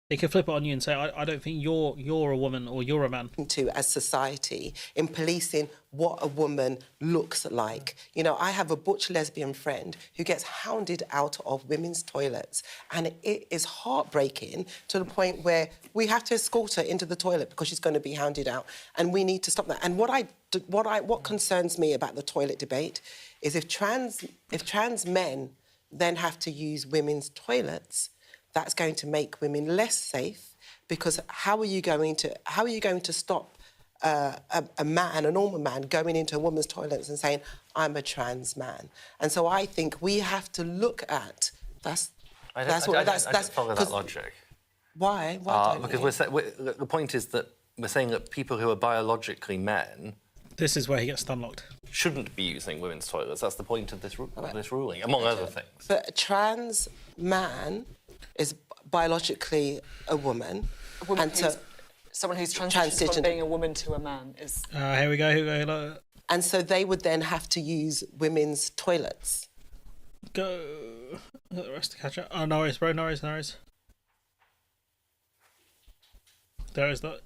They can flip it on you and say, I don't think you're a woman or you're a man. To as society in policing what a woman looks like. I have a butch lesbian friend who gets hounded out of women's toilets, and it is heartbreaking to the point where we have to escort her into the toilet because she's going to be hounded out, and we need to stop that. And what concerns me about the toilet debate is if trans men then have to use women's toilets, that's going to make women less safe, because how are you going to stop a normal man, going into a woman's toilets and saying, I'm a trans man? And so I think we have to look at I don't follow that logic. Why? Because the point is that we're saying that people who are biologically men This is where he gets stunlocked. Shouldn't be using women's toilets. That's the point of this ruling, among other things. But a trans man is biologically a woman. Someone who's transitioned from being a woman to a man is... Here we go. And so they would then have to use women's toilets. Go. Got the rest to catch up. Oh, no worries, bro. No worries. There is that.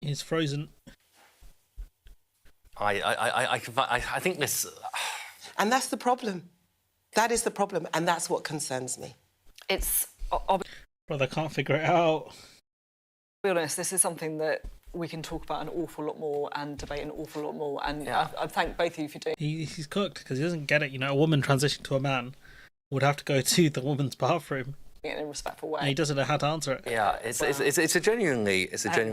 He's frozen. I think this... And that's the problem. That is the problem, and that's what concerns me. It's... Bro, they can't figure it out. To be honest, this is something that we can talk about an awful lot more and debate an awful lot more, and I thank both of you for doing... He's cooked, because he doesn't get it. You know, a woman transitioned to a man would have to go to the woman's bathroom. In a respectful way. And he doesn't know how to answer it. Yeah, it's a genuinely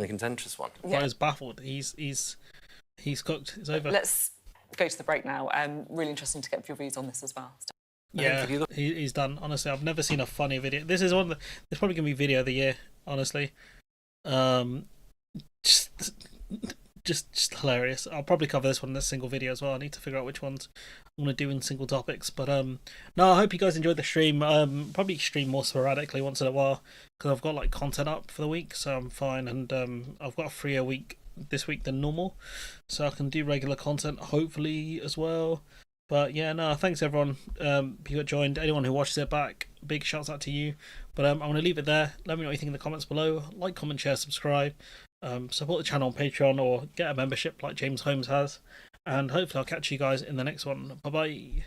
contentious one. Yeah. I was baffled. He's cooked. It's over. Let's go to the break now. Really interesting to get your views on this as well. Yeah, he's done. Honestly, I've never seen a funny video. This is one. This probably gonna be video of the year. Honestly, just hilarious. I'll probably cover this one in a single video as well. I need to figure out which ones I want to do in single topics. But no, I hope you guys enjoyed the stream. Probably stream more sporadically once in a while because I've got like content up for the week, so I'm fine. And I've got a freer week this week than normal, so I can do regular content hopefully as well. But yeah, no, thanks everyone who got joined. Anyone who watches it back, big shouts out to you. But I'm going to leave it there. Let me know what you think in the comments below. Like, comment, share, subscribe. Support the channel on Patreon or get a membership like James Holmes has. And hopefully I'll catch you guys in the next one. Bye bye.